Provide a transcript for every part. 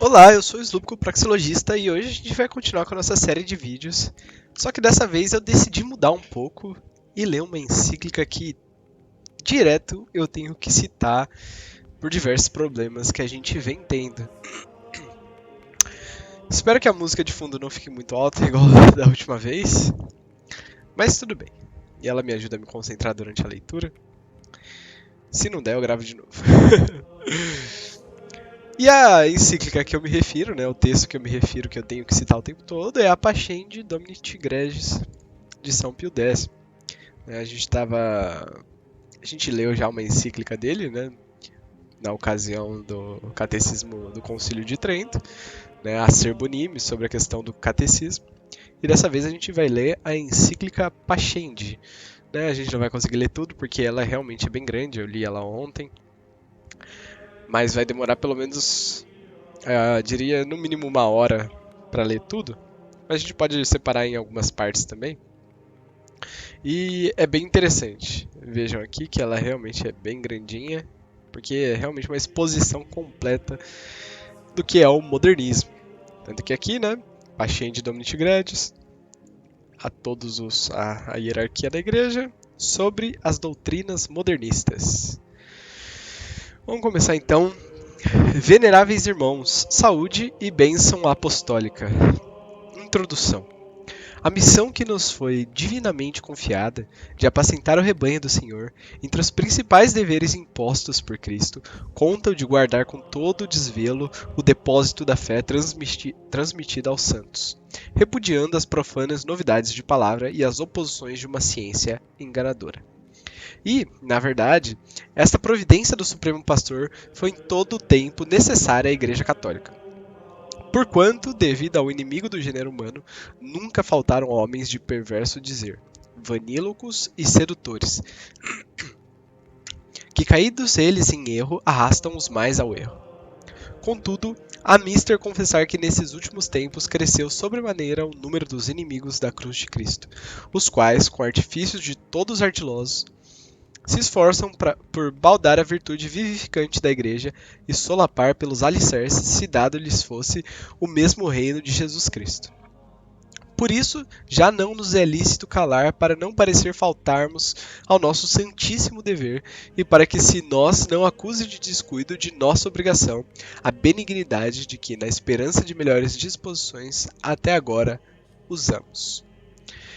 Olá, eu sou o Slupco, praxeologista, e hoje a gente vai continuar com a nossa série de vídeos. Só que dessa vez eu decidi mudar um pouco e ler uma encíclica que direto eu tenho que citar por diversos problemas que a gente vem tendo. Espero que a música de fundo não fique muito alta, igual da última vez, mas tudo bem. E ela me ajuda a me concentrar durante a leitura. Se não der, eu gravo de novo. E a encíclica que eu me refiro, né, o texto que eu me refiro, que eu tenho que citar o tempo todo, é a Pascendi Dominici Gregis, de São Pio X. A gente leu já uma encíclica dele, né, na ocasião do catecismo do Concílio de Trento, né, Acerbo Unime, sobre a questão do catecismo. E dessa vez a gente vai ler a encíclica Pascendi. Né, a gente não vai conseguir ler tudo porque ela realmente é bem grande, eu li ela ontem, mas vai demorar pelo menos, diria, no mínimo uma hora para ler tudo. Mas a gente pode separar em algumas partes também. E é bem interessante. Vejam aqui que ela realmente é bem grandinha, porque é realmente uma exposição completa do que é o modernismo. Tanto que aqui, né, Pascendi Dominici Gregis, a todos a hierarquia da igreja, sobre as doutrinas modernistas. Vamos começar então. Veneráveis irmãos, saúde e bênção apostólica. Introdução. A missão que nos foi divinamente confiada, de apacentar o rebanho do Senhor, entre os principais deveres impostos por Cristo, conta o de guardar com todo o desvelo o depósito da fé transmitida aos santos, repudiando as profanas novidades de palavra e as oposições de uma ciência enganadora. E, na verdade, esta providência do Supremo Pastor foi em todo o tempo necessária à Igreja Católica. Porquanto, devido ao inimigo do gênero humano, nunca faltaram homens de perverso dizer, vanílocos e sedutores, que caídos eles em erro, arrastam os mais ao erro. Contudo, há mister confessar que nesses últimos tempos cresceu sobremaneira o número dos inimigos da cruz de Cristo, os quais, com artifícios de todos ardilosos, se esforçam por baldar a virtude vivificante da Igreja e solapar pelos alicerces, se dado lhes fosse o mesmo reino de Jesus Cristo. Por isso, já não nos é lícito calar para não parecer faltarmos ao nosso santíssimo dever e para que se nós não acuse de descuido de nossa obrigação a benignidade de que, na esperança de melhores disposições, até agora usamos.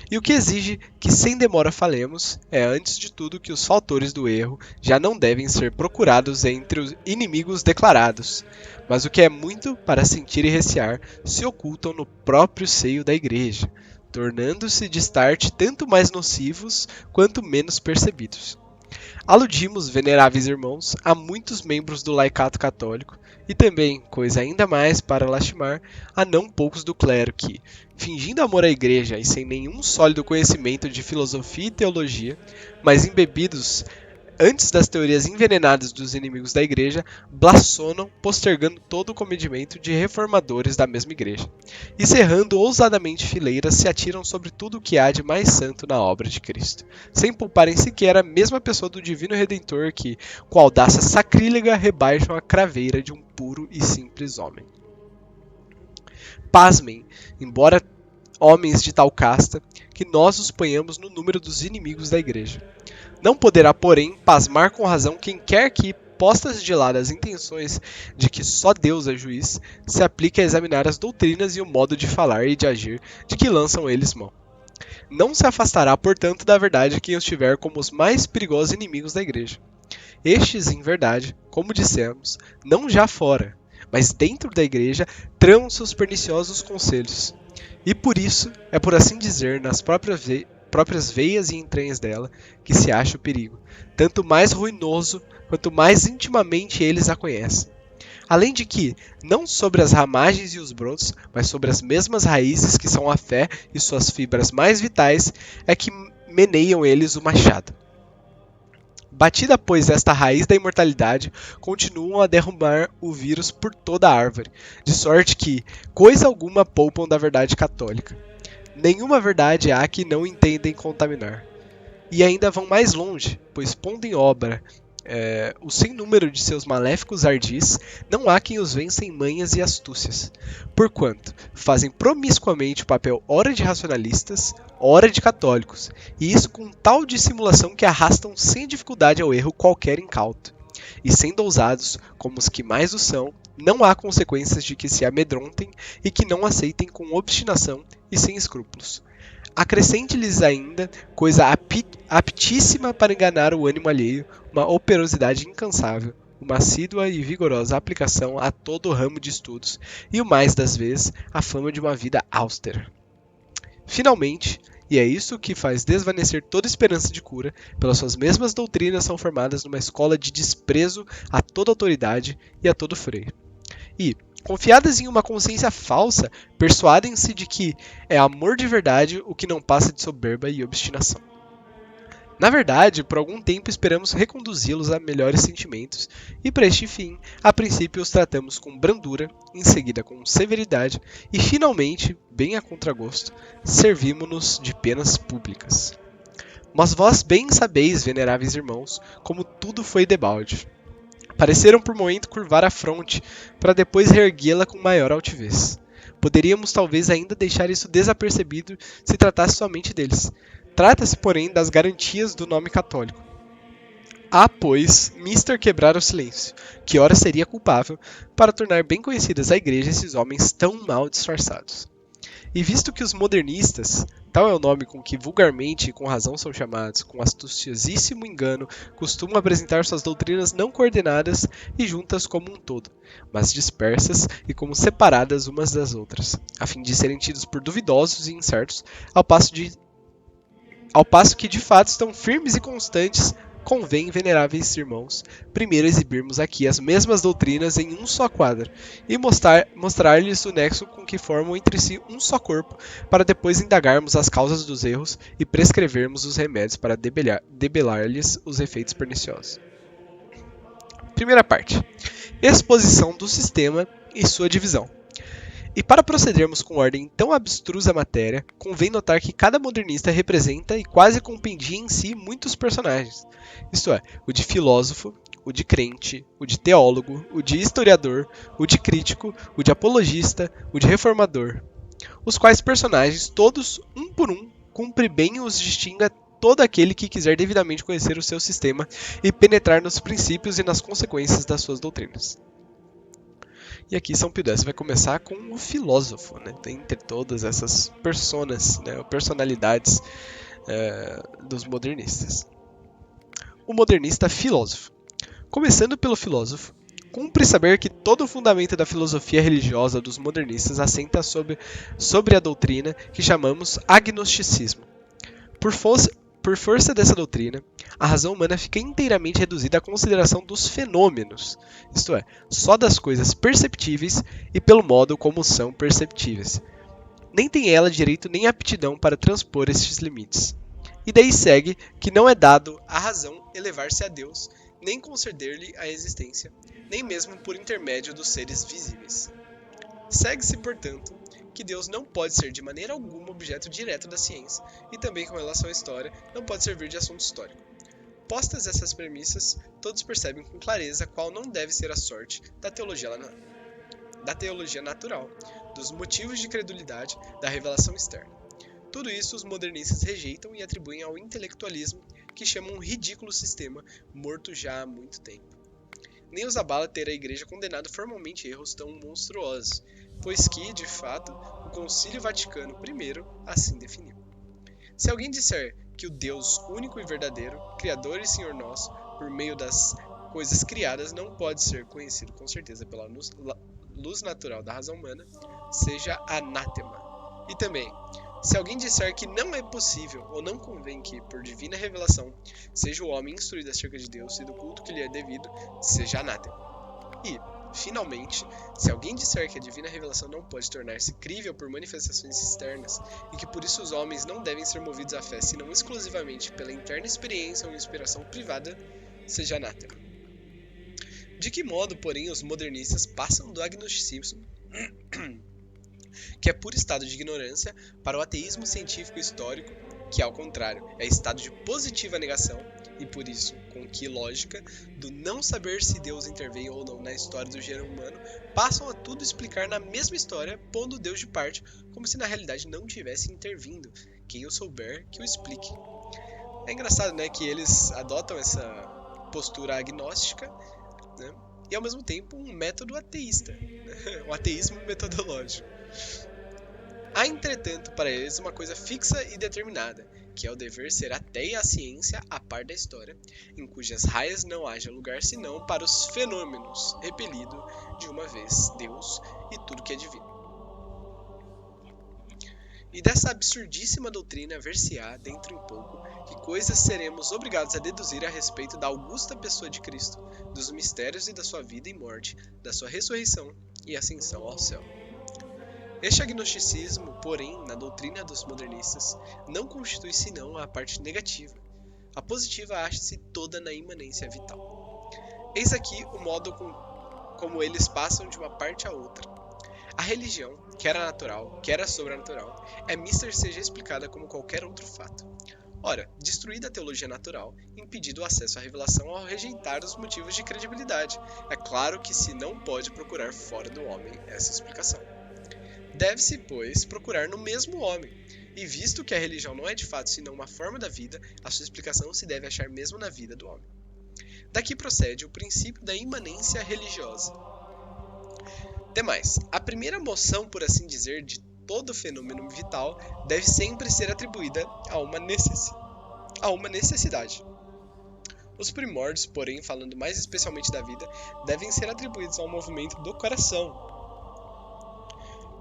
E o que exige que sem demora falemos é, antes de tudo, que os fautores do erro já não devem ser procurados entre os inimigos declarados, mas o que é muito para sentir e recear, se ocultam no próprio seio da Igreja, tornando-se de start tanto mais nocivos quanto menos percebidos. Aludimos, veneráveis irmãos, a muitos membros do laicato católico e também, coisa ainda mais para lastimar, a não poucos do clero que, fingindo amor à igreja e sem nenhum sólido conhecimento de filosofia e teologia, mas embebidos antes das teorias envenenadas dos inimigos da igreja, blasonam, postergando todo o comedimento de reformadores da mesma igreja. E cerrando ousadamente fileiras, se atiram sobre tudo o que há de mais santo na obra de Cristo, sem pouparem sequer a mesma pessoa do divino Redentor que, com audácia sacrílega, rebaixam a craveira de um puro e simples homem. Pasmem, embora homens de tal casta, que nós os ponhamos no número dos inimigos da igreja. Não poderá, porém, pasmar com razão quem quer que, postas de lado as intenções de que só Deus é juiz, se aplique a examinar as doutrinas e o modo de falar e de agir de que lançam eles mão. Não se afastará, portanto, da verdade quem os tiver como os mais perigosos inimigos da igreja. Estes, em verdade, como dissemos, não já fora, mas dentro da igreja, tramam seus perniciosos conselhos. E por isso, é por assim dizer, nas próprias veias e entranhas dela, que se acha o perigo, tanto mais ruinoso quanto mais intimamente eles a conhecem. Além de que, não sobre as ramagens e os brotos, mas sobre as mesmas raízes que são a fé e suas fibras mais vitais, é que meneiam eles o machado. Batida, pois, esta raiz da imortalidade, continuam a derrubar o vírus por toda a árvore, de sorte que coisa alguma poupam da verdade católica. Nenhuma verdade há que não entendem contaminar. E ainda vão mais longe, pois pondo em obra o sem número de seus maléficos ardis, não há quem os vença em manhas e astúcias, porquanto fazem promiscuamente o papel ora de racionalistas, ora de católicos, e isso com tal dissimulação que arrastam sem dificuldade ao erro qualquer incauto. E sendo ousados, como os que mais o são, não há consequências de que se amedrontem e que não aceitem com obstinação e sem escrúpulos. Acrescente-lhes ainda, coisa aptíssima para enganar o ânimo alheio, uma operosidade incansável, uma assídua e vigorosa aplicação a todo o ramo de estudos, e o mais das vezes, a fama de uma vida austera. Finalmente, e é isso que faz desvanecer toda esperança de cura, pelas suas mesmas doutrinas são formadas numa escola de desprezo a toda autoridade e a todo freio. E, confiadas em uma consciência falsa, persuadem-se de que é amor de verdade o que não passa de soberba e obstinação. Na verdade, por algum tempo esperamos reconduzi-los a melhores sentimentos, e para este fim, a princípio os tratamos com brandura, em seguida com severidade, e finalmente, bem a contragosto, servimo-nos de penas públicas. Mas vós bem sabeis, veneráveis irmãos, como tudo foi debalde. Pareceram por momento curvar a fronte, para depois reerguê-la com maior altivez. Poderíamos talvez ainda deixar isso desapercebido se tratasse somente deles. Trata-se, porém, das garantias do nome católico. Há, pois, mister quebrar o silêncio, que ora seria culpável, para tornar bem conhecidas à igreja esses homens tão mal disfarçados. E visto que os modernistas, tal é o nome com que vulgarmente e com razão são chamados, com astuciosíssimo engano, costumam apresentar suas doutrinas não coordenadas e juntas como um todo, mas dispersas e como separadas umas das outras, a fim de serem tidos por duvidosos e incertos, ao passo que de fato estão firmes e constantes, convém, veneráveis irmãos, primeiro exibirmos aqui as mesmas doutrinas em um só quadro, e mostrar-lhes o nexo com que formam entre si um só corpo, para depois indagarmos as causas dos erros e prescrevermos os remédios para debelar-lhes os efeitos perniciosos. Primeira parte. Exposição do sistema e sua divisão. E para procedermos com ordem tão abstrusa à matéria, convém notar que cada modernista representa e quase compendia em si muitos personagens, isto é, o de filósofo, o de crente, o de teólogo, o de historiador, o de crítico, o de apologista, o de reformador, os quais personagens, todos, um por um, cumpre bem os distinga todo aquele que quiser devidamente conhecer o seu sistema e penetrar nos princípios e nas consequências das suas doutrinas. E aqui São Pio X vai começar com o filósofo, né? Entre todas essas personas, né? Personalidades dos modernistas. O modernista filósofo. Começando pelo filósofo, cumpre saber que todo o fundamento da filosofia religiosa dos modernistas assenta sobre a doutrina que chamamos agnosticismo. Por força dessa doutrina, a razão humana fica inteiramente reduzida à consideração dos fenômenos, isto é, só das coisas perceptíveis e pelo modo como são perceptíveis. Nem tem ela direito nem aptidão para transpor estes limites. E daí segue que não é dado à razão elevar-se a Deus, nem conceder-lhe a existência, nem mesmo por intermédio dos seres visíveis. Segue-se, portanto, que Deus não pode ser de maneira alguma objeto direto da ciência, e também com relação à história, não pode servir de assunto histórico. Postas essas premissas, todos percebem com clareza qual não deve ser a sorte da teologia natural, dos motivos de credulidade, da revelação externa. Tudo isso os modernistas rejeitam e atribuem ao intelectualismo, que chamam um ridículo sistema, morto já há muito tempo. Nem os abala ter a Igreja condenado formalmente erros tão monstruosos, pois que, de fato, o Concílio Vaticano I assim definiu. Se alguém disser que o Deus único e verdadeiro, Criador e Senhor nosso, por meio das coisas criadas, não pode ser conhecido com certeza pela luz natural da razão humana, seja anátema. E também, se alguém disser que não é possível ou não convém que, por divina revelação, seja o homem instruído acerca de Deus e do culto que lhe é devido, seja anátema. E, finalmente, se alguém disser que a divina revelação não pode tornar-se crível por manifestações externas e que por isso os homens não devem ser movidos à fé senão exclusivamente pela interna experiência ou inspiração privada, seja anátema. De que modo, porém, os modernistas passam do agnosticismo, que é puro estado de ignorância, para o ateísmo científico e histórico, que ao contrário é estado de positiva negação, e por isso, com que lógica, do não saber se Deus interveio ou não na história do gênero humano, passam a tudo explicar na mesma história, pondo Deus de parte, como se na realidade não tivesse intervindo. Quem o souber, que o explique. É engraçado, né, que eles adotam essa postura agnóstica, né, e ao mesmo tempo um método ateísta, né, um ateísmo metodológico. Há, entretanto, para eles uma coisa fixa e determinada, que é o dever ser até a ciência a par da história, em cujas raias não haja lugar senão para os fenômenos, repelido de uma vez Deus e tudo que é divino. E dessa absurdíssima doutrina ver-se-á, dentro em pouco, que coisas seremos obrigados a deduzir a respeito da augusta pessoa de Cristo, dos mistérios e da sua vida e morte, da sua ressurreição e ascensão ao céu. Este agnosticismo, porém, na doutrina dos modernistas, não constitui senão a parte negativa. A positiva acha-se toda na imanência vital. Eis aqui o modo como eles passam de uma parte a outra. A religião, quer a natural, quer a sobrenatural, é mister seja explicada como qualquer outro fato. Ora, destruída a teologia natural, impedido o acesso à revelação ao rejeitar os motivos de credibilidade, é claro que se não pode procurar fora do homem essa explicação. Deve-se, pois, procurar no mesmo homem, e visto que a religião não é de fato senão uma forma da vida, a sua explicação se deve achar mesmo na vida do homem. Daqui procede o princípio da imanência religiosa. Demais, a primeira moção, por assim dizer, de todo fenômeno vital deve sempre ser atribuída a uma necessidade. Os primórdios, porém, falando mais especialmente da vida, devem ser atribuídos ao movimento do coração,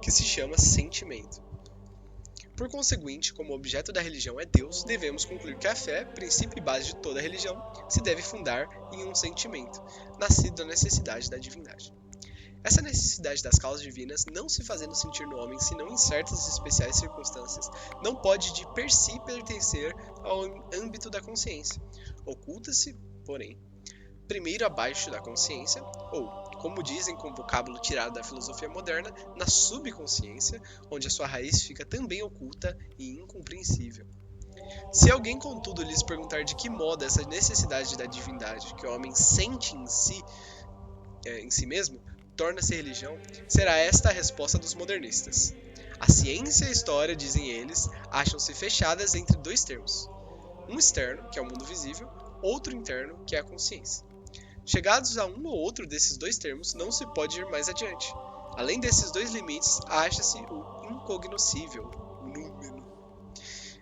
que se chama sentimento. Por conseguinte, como o objeto da religião é Deus, devemos concluir que a fé, princípio e base de toda religião, se deve fundar em um sentimento, nascido da necessidade da divindade. Essa necessidade das causas divinas, não se fazendo sentir no homem senão em certas especiais circunstâncias, não pode de per si pertencer ao âmbito da consciência. Oculta-se, porém, primeiro abaixo da consciência, ou, como dizem com o vocábulo tirado da filosofia moderna, na subconsciência, onde a sua raiz fica também oculta e incompreensível. Se alguém, contudo, lhes perguntar de que modo essa necessidade da divindade que o homem sente em si mesmo, torna-se religião, será esta a resposta dos modernistas. A ciência e a história, dizem eles, acham-se fechadas entre dois termos. Um externo, que é o mundo visível, outro interno, que é a consciência. Chegados a um ou outro desses dois termos, não se pode ir mais adiante. Além desses dois limites, acha-se o incognoscível, o número.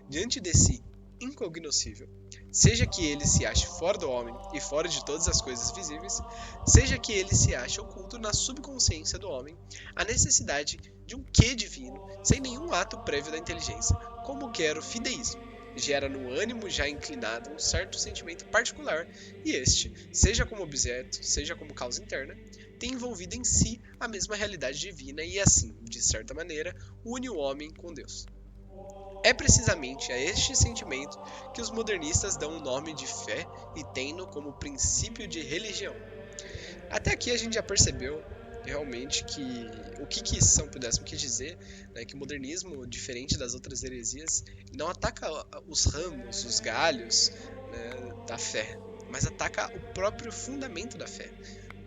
Diante desse incognoscível, seja que ele se ache fora do homem e fora de todas as coisas visíveis, seja que ele se ache oculto na subconsciência do homem, a necessidade de um quê divino, sem nenhum ato prévio da inteligência, como quer o fideísmo, gera no ânimo já inclinado um certo sentimento particular, e este, seja como objeto, seja como causa interna, tem envolvido em si a mesma realidade divina e assim, de certa maneira, une o homem com Deus. É precisamente a este sentimento que os modernistas dão o nome de fé e têm-no como princípio de religião. Até aqui a gente já percebeu realmente que o que São Pio X quis dizer, né, que o modernismo, diferente das outras heresias, não ataca os ramos, os galhos, né, da fé, mas ataca o próprio fundamento da fé.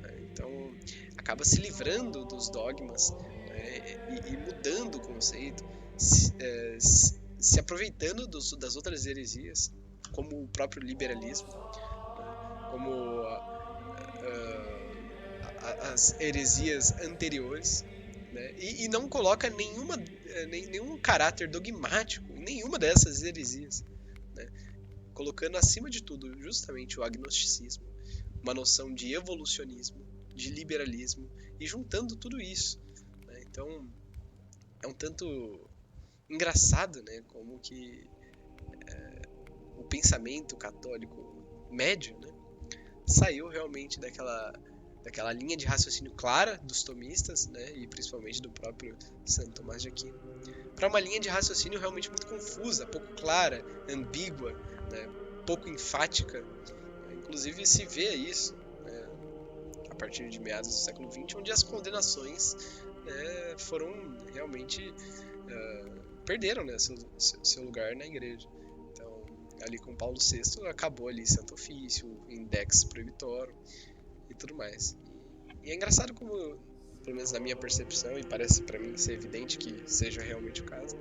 Né? Então acaba se livrando dos dogmas, né, e mudando o conceito, se aproveitando das outras heresias, como o próprio liberalismo, né, como as heresias anteriores, né, e não coloca nenhum caráter dogmático em nenhuma dessas heresias, né, colocando acima de tudo justamente o agnosticismo, uma noção de evolucionismo, de liberalismo, e juntando tudo isso. Né, então é um tanto engraçado, né, como que o pensamento católico médio, né, saiu realmente daquela linha de raciocínio clara dos tomistas, né, e principalmente do próprio Santo Tomás de Aquino, para uma linha de raciocínio realmente muito confusa, pouco clara, ambígua, né, pouco enfática. Inclusive se vê isso, né, a partir de meados do século XX, onde as condenações, né, foram realmente perderam, né, seu lugar na igreja. ali com Paulo VI, acabou ali Santo Ofício, Index Prohibitorum e tudo mais. E é engraçado como, pelo menos na minha percepção, e parece para mim ser evidente que seja realmente o caso,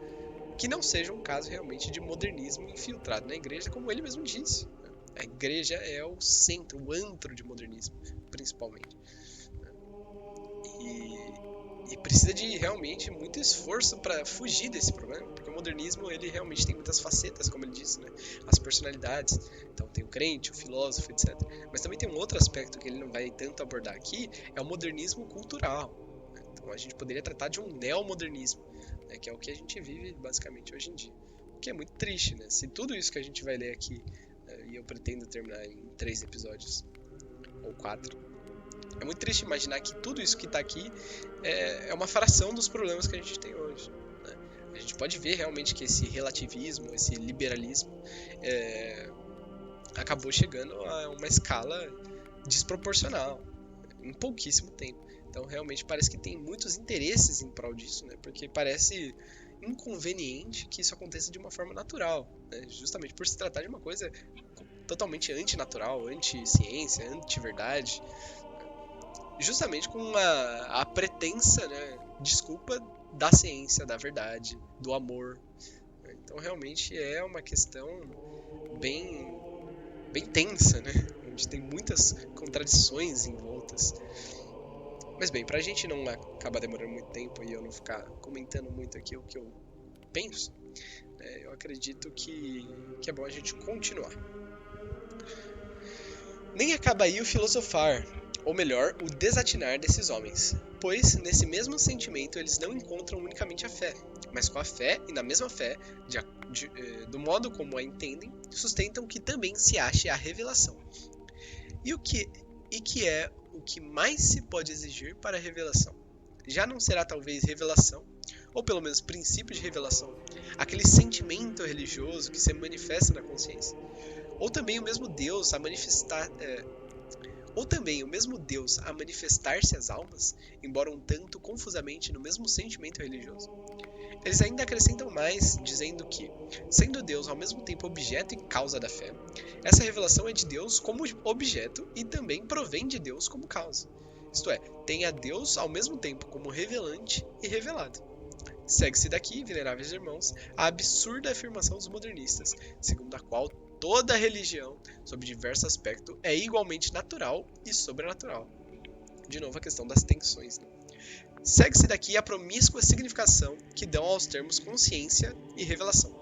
que não seja um caso realmente de modernismo infiltrado na igreja, como ele mesmo disse. A igreja é o centro, o antro de modernismo, principalmente. E precisa de realmente muito esforço para fugir desse problema, porque o modernismo ele realmente tem muitas facetas, como ele disse, né? As personalidades. Então tem o crente, o filósofo, etc. Mas também tem um outro aspecto que ele não vai tanto abordar aqui, é o modernismo cultural. Então a gente poderia tratar de um neomodernismo, né? Que é o que a gente vive basicamente hoje em dia. O que é muito triste, né? Se tudo isso que a gente vai ler aqui, e eu pretendo terminar em 3 episódios, ou 4, é muito triste imaginar que tudo isso que está aqui é uma fração dos problemas que a gente tem hoje, né? A gente pode ver realmente que esse relativismo, esse liberalismo, acabou chegando a uma escala desproporcional em pouquíssimo tempo. Então realmente parece que tem muitos interesses em prol disso, né? Porque parece inconveniente que isso aconteça de uma forma natural, né? Justamente por se tratar de uma coisa totalmente antinatural, anti-ciência, anti-verdade, justamente com a pretensa, né, desculpa da ciência, da verdade, do amor. Então realmente é uma questão bem, bem tensa, né? Onde tem muitas contradições envoltas. Mas bem, pra gente não acabar demorando muito tempo e eu não ficar comentando muito aqui o que eu penso, né, eu acredito que é bom a gente continuar. Nem acaba aí o filosofar, ou melhor, o desatinar desses homens, pois nesse mesmo sentimento eles não encontram unicamente a fé, mas com a fé e na mesma fé, do modo como a entendem, sustentam que também se ache a revelação. E que é o que mais se pode exigir para a revelação? Já não será talvez revelação, ou pelo menos princípio de revelação, aquele sentimento religioso que se manifesta na consciência? Ou também o mesmo Deus a manifestar-se às almas, embora um tanto confusamente no mesmo sentimento religioso. Eles ainda acrescentam mais, dizendo que, sendo Deus ao mesmo tempo objeto e causa da fé, essa revelação é de Deus como objeto e também provém de Deus como causa. Isto é, tem a Deus ao mesmo tempo como revelante e revelado. Segue-se daqui, veneráveis irmãos, a absurda afirmação dos modernistas, segundo a qual toda religião, sob diverso aspecto, é igualmente natural e sobrenatural. De novo a questão das tensões, né? Segue-se daqui a promíscua significação que dão aos termos consciência e revelação.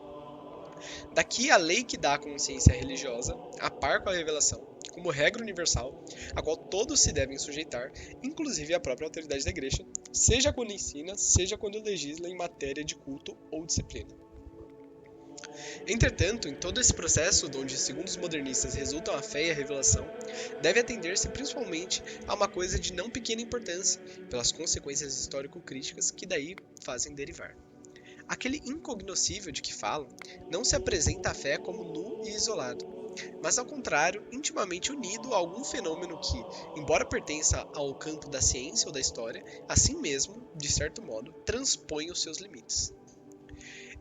Daqui a lei que dá a consciência religiosa, a par com a revelação, como regra universal, a qual todos se devem sujeitar, inclusive a própria autoridade da igreja, seja quando ensina, seja quando legisla em matéria de culto ou disciplina. Entretanto, em todo esse processo, onde, segundo os modernistas, resultam a fé e a revelação, deve atender-se principalmente a uma coisa de não pequena importância, pelas consequências histórico-críticas que daí fazem derivar. Aquele incognoscível de que falam não se apresenta à fé como nu e isolado, mas ao contrário, intimamente unido a algum fenômeno que, embora pertença ao campo da ciência ou da história, assim mesmo, de certo modo, transpõe os seus limites.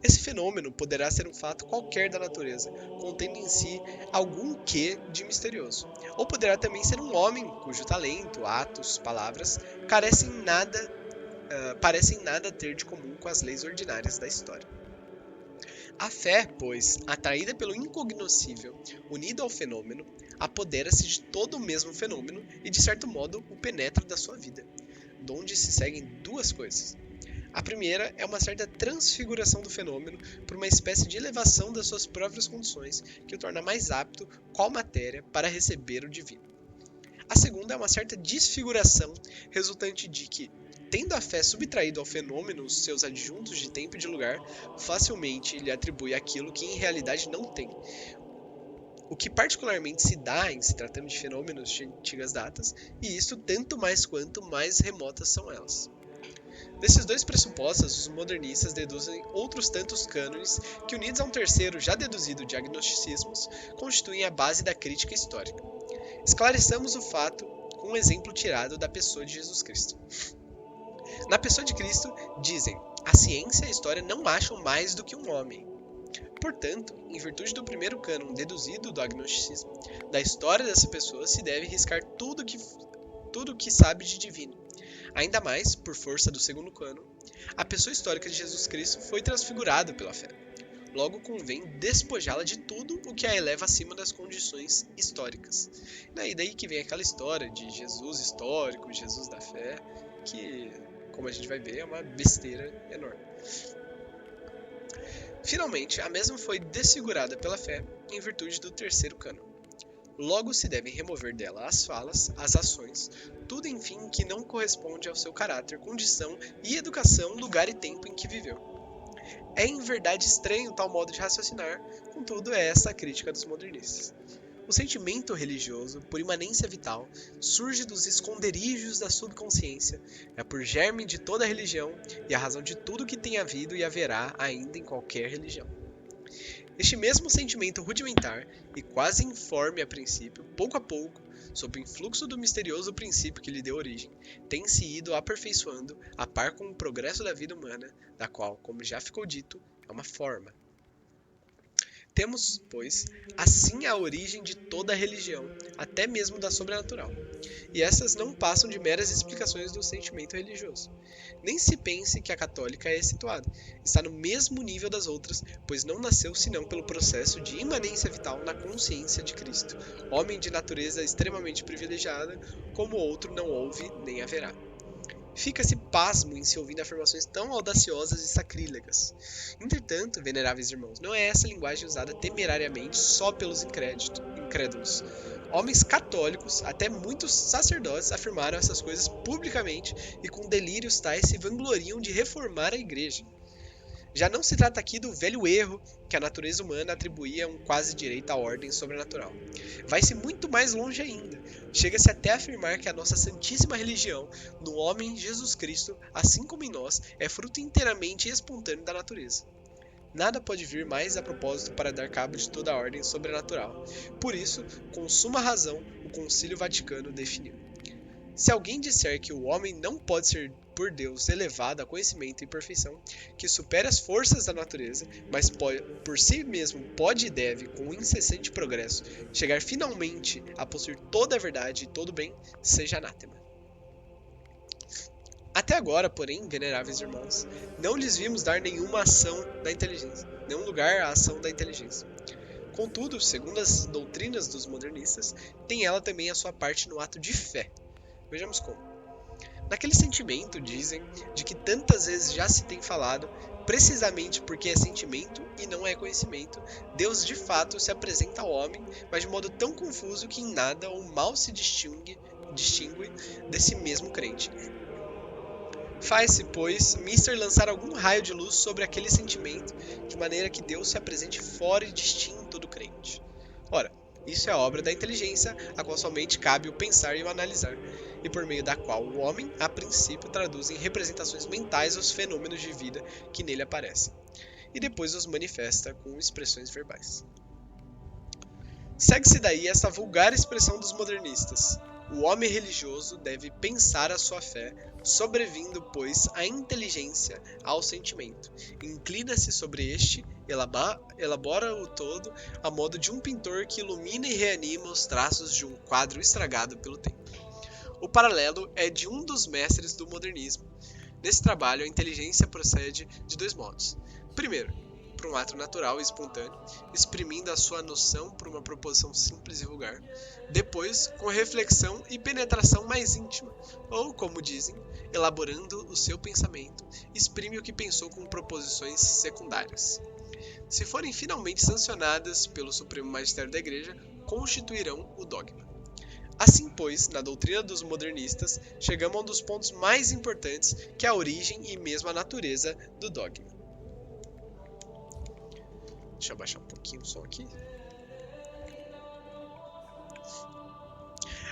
Esse fenômeno poderá ser um fato qualquer da natureza, contendo em si algum quê de misterioso. Ou poderá também ser um homem cujo talento, atos, palavras parecem nada ter de comum com as leis ordinárias da história. A fé, pois, atraída pelo incognoscível, unida ao fenômeno, apodera-se de todo o mesmo fenômeno e, de certo modo, o penetra da sua vida, donde se seguem duas coisas. A primeira é uma certa transfiguração do fenômeno por uma espécie de elevação das suas próprias condições, que o torna mais apto, qual matéria, para receber o divino. A segunda é uma certa desfiguração resultante de que, tendo a fé subtraído ao fenômeno os seus adjuntos de tempo e de lugar, facilmente lhe atribui aquilo que em realidade não tem. O que particularmente se dá em se tratando de fenômenos de antigas datas, e isso tanto mais quanto mais remotas são elas. Desses dois pressupostos, os modernistas deduzem outros tantos cânones que, unidos a um terceiro já deduzido de agnosticismos, constituem a base da crítica histórica. Esclareçamos o fato com um exemplo tirado da pessoa de Jesus Cristo. Na pessoa de Cristo, dizem, a ciência e a história não acham mais do que um homem. Portanto, em virtude do primeiro cânon deduzido do agnosticismo, da história dessa pessoa se deve riscar tudo que sabe de divino. Ainda mais, por força do segundo cânon, a pessoa histórica de Jesus Cristo foi transfigurada pela fé. Logo convém despojá-la de tudo o que a eleva acima das condições históricas. E daí que vem aquela história de Jesus histórico, Jesus da fé, que, como a gente vai ver, é uma besteira enorme. Finalmente, a mesma foi desfigurada pela fé em virtude do terceiro cânon. Logo se devem remover dela as falas, as ações, tudo enfim que não corresponde ao seu caráter, condição e educação, lugar e tempo em que viveu. É em verdade estranho tal modo de raciocinar, contudo é essa a crítica dos modernistas. O sentimento religioso, por imanência vital, surge dos esconderijos da subconsciência, é por germe de toda religião e a razão de tudo que tem havido e haverá ainda em qualquer religião. Este mesmo sentimento rudimentar e quase informe a princípio, pouco a pouco, sob o influxo do misterioso princípio que lhe deu origem, tem se ido aperfeiçoando a par com o progresso da vida humana, da qual, como já ficou dito, é uma forma. Temos, pois, assim a origem de toda a religião, até mesmo da sobrenatural. E essas não passam de meras explicações do sentimento religioso. Nem se pense que a católica é situada, está no mesmo nível das outras, pois não nasceu senão pelo processo de imanência vital na consciência de Cristo, homem de natureza extremamente privilegiada, como outro não houve nem haverá. Fica-se pasmo em se ouvir afirmações tão audaciosas e sacrílegas. Entretanto, veneráveis irmãos, não é essa linguagem usada temerariamente só pelos incrédulos. Homens católicos, até muitos sacerdotes, afirmaram essas coisas publicamente e com delírios tais se vangloriam de reformar a igreja. Já não se trata aqui do velho erro que a natureza humana atribuía um quase direito à ordem sobrenatural. Vai-se muito mais longe ainda. Chega-se até a afirmar que a nossa santíssima religião, no homem Jesus Cristo, assim como em nós, é fruto inteiramente espontâneo da natureza. Nada pode vir mais a propósito para dar cabo de toda a ordem sobrenatural. Por isso, com suma razão, o Concílio Vaticano definiu. Se alguém disser que o homem não pode ser por Deus elevado a conhecimento e perfeição, que supere as forças da natureza, mas por si mesmo pode e deve, com incessante progresso, chegar finalmente a possuir toda a verdade e todo o bem, seja anátema. Até agora, porém, veneráveis irmãos, não lhes vimos dar nenhuma ação da inteligência, nenhum lugar à ação da inteligência. Contudo, segundo as doutrinas dos modernistas, tem ela também a sua parte no ato de fé. Vejamos como. Naquele sentimento, dizem, de que tantas vezes já se tem falado, precisamente porque é sentimento e não é conhecimento, Deus de fato se apresenta ao homem, mas de modo tão confuso que em nada ou mal se distingue desse mesmo crente. Faz-se, pois, mister lançar algum raio de luz sobre aquele sentimento, de maneira que Deus se apresente fora e distinto do crente. Ora, isso é obra da inteligência, a qual somente cabe o pensar e o analisar, e por meio da qual o homem, a princípio, traduz em representações mentais os fenômenos de vida que nele aparecem, e depois os manifesta com expressões verbais. Segue-se daí essa vulgar expressão dos modernistas. O homem religioso deve pensar a sua fé, sobrevindo, pois, a inteligência ao sentimento. Inclina-se sobre este, elabora o todo, a modo de um pintor que ilumina e reanima os traços de um quadro estragado pelo tempo. O paralelo é de um dos mestres do modernismo. Nesse trabalho, a inteligência procede de dois modos. Primeiro, por um ato natural e espontâneo, exprimindo a sua noção por uma proposição simples e vulgar. Depois, com reflexão e penetração mais íntima, ou, como dizem, elaborando o seu pensamento, exprime o que pensou com proposições secundárias. Se forem finalmente sancionadas pelo Supremo Magistério da Igreja, constituirão o dogma. Assim, pois, na doutrina dos modernistas, chegamos a um dos pontos mais importantes, que é a origem e mesmo a natureza do dogma. Deixa eu baixar um pouquinho o som aqui.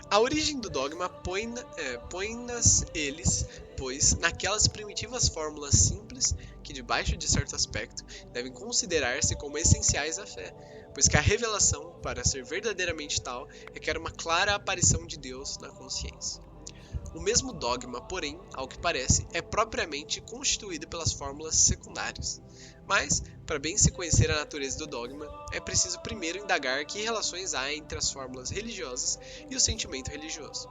A origem do dogma põe-nas eles, pois, naquelas primitivas fórmulas simples que, debaixo de certo aspecto, devem considerar-se como essenciais à fé, pois que a revelação, para ser verdadeiramente tal, requer uma clara aparição de Deus na consciência. O mesmo dogma, porém, ao que parece, é propriamente constituído pelas fórmulas secundárias. Mas, para bem se conhecer a natureza do dogma, é preciso primeiro indagar que relações há entre as fórmulas religiosas e o sentimento religioso.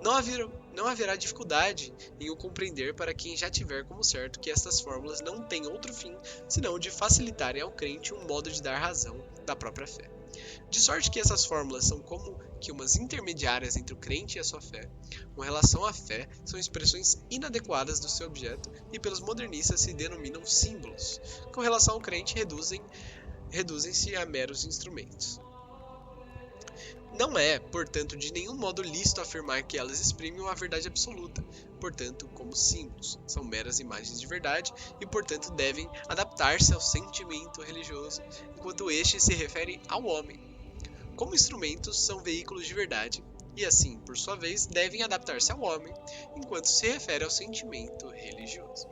Não haverá dificuldade em o compreender para quem já tiver como certo que estas fórmulas não têm outro fim senão o de facilitarem ao crente um modo de dar razão da própria fé. De sorte que essas fórmulas são como que umas intermediárias entre o crente e a sua fé. Com relação à fé, são expressões inadequadas do seu objeto e pelos modernistas se denominam símbolos. Com relação ao crente, reduzem-se a meros instrumentos. Não é, portanto, de nenhum modo lícito afirmar que elas exprimem uma verdade absoluta, portanto, como símbolos, são meras imagens de verdade e, portanto, devem adaptar-se ao sentimento religioso, enquanto este se refere ao homem. Como instrumentos, são veículos de verdade e, assim, por sua vez, devem adaptar-se ao homem, enquanto se refere ao sentimento religioso.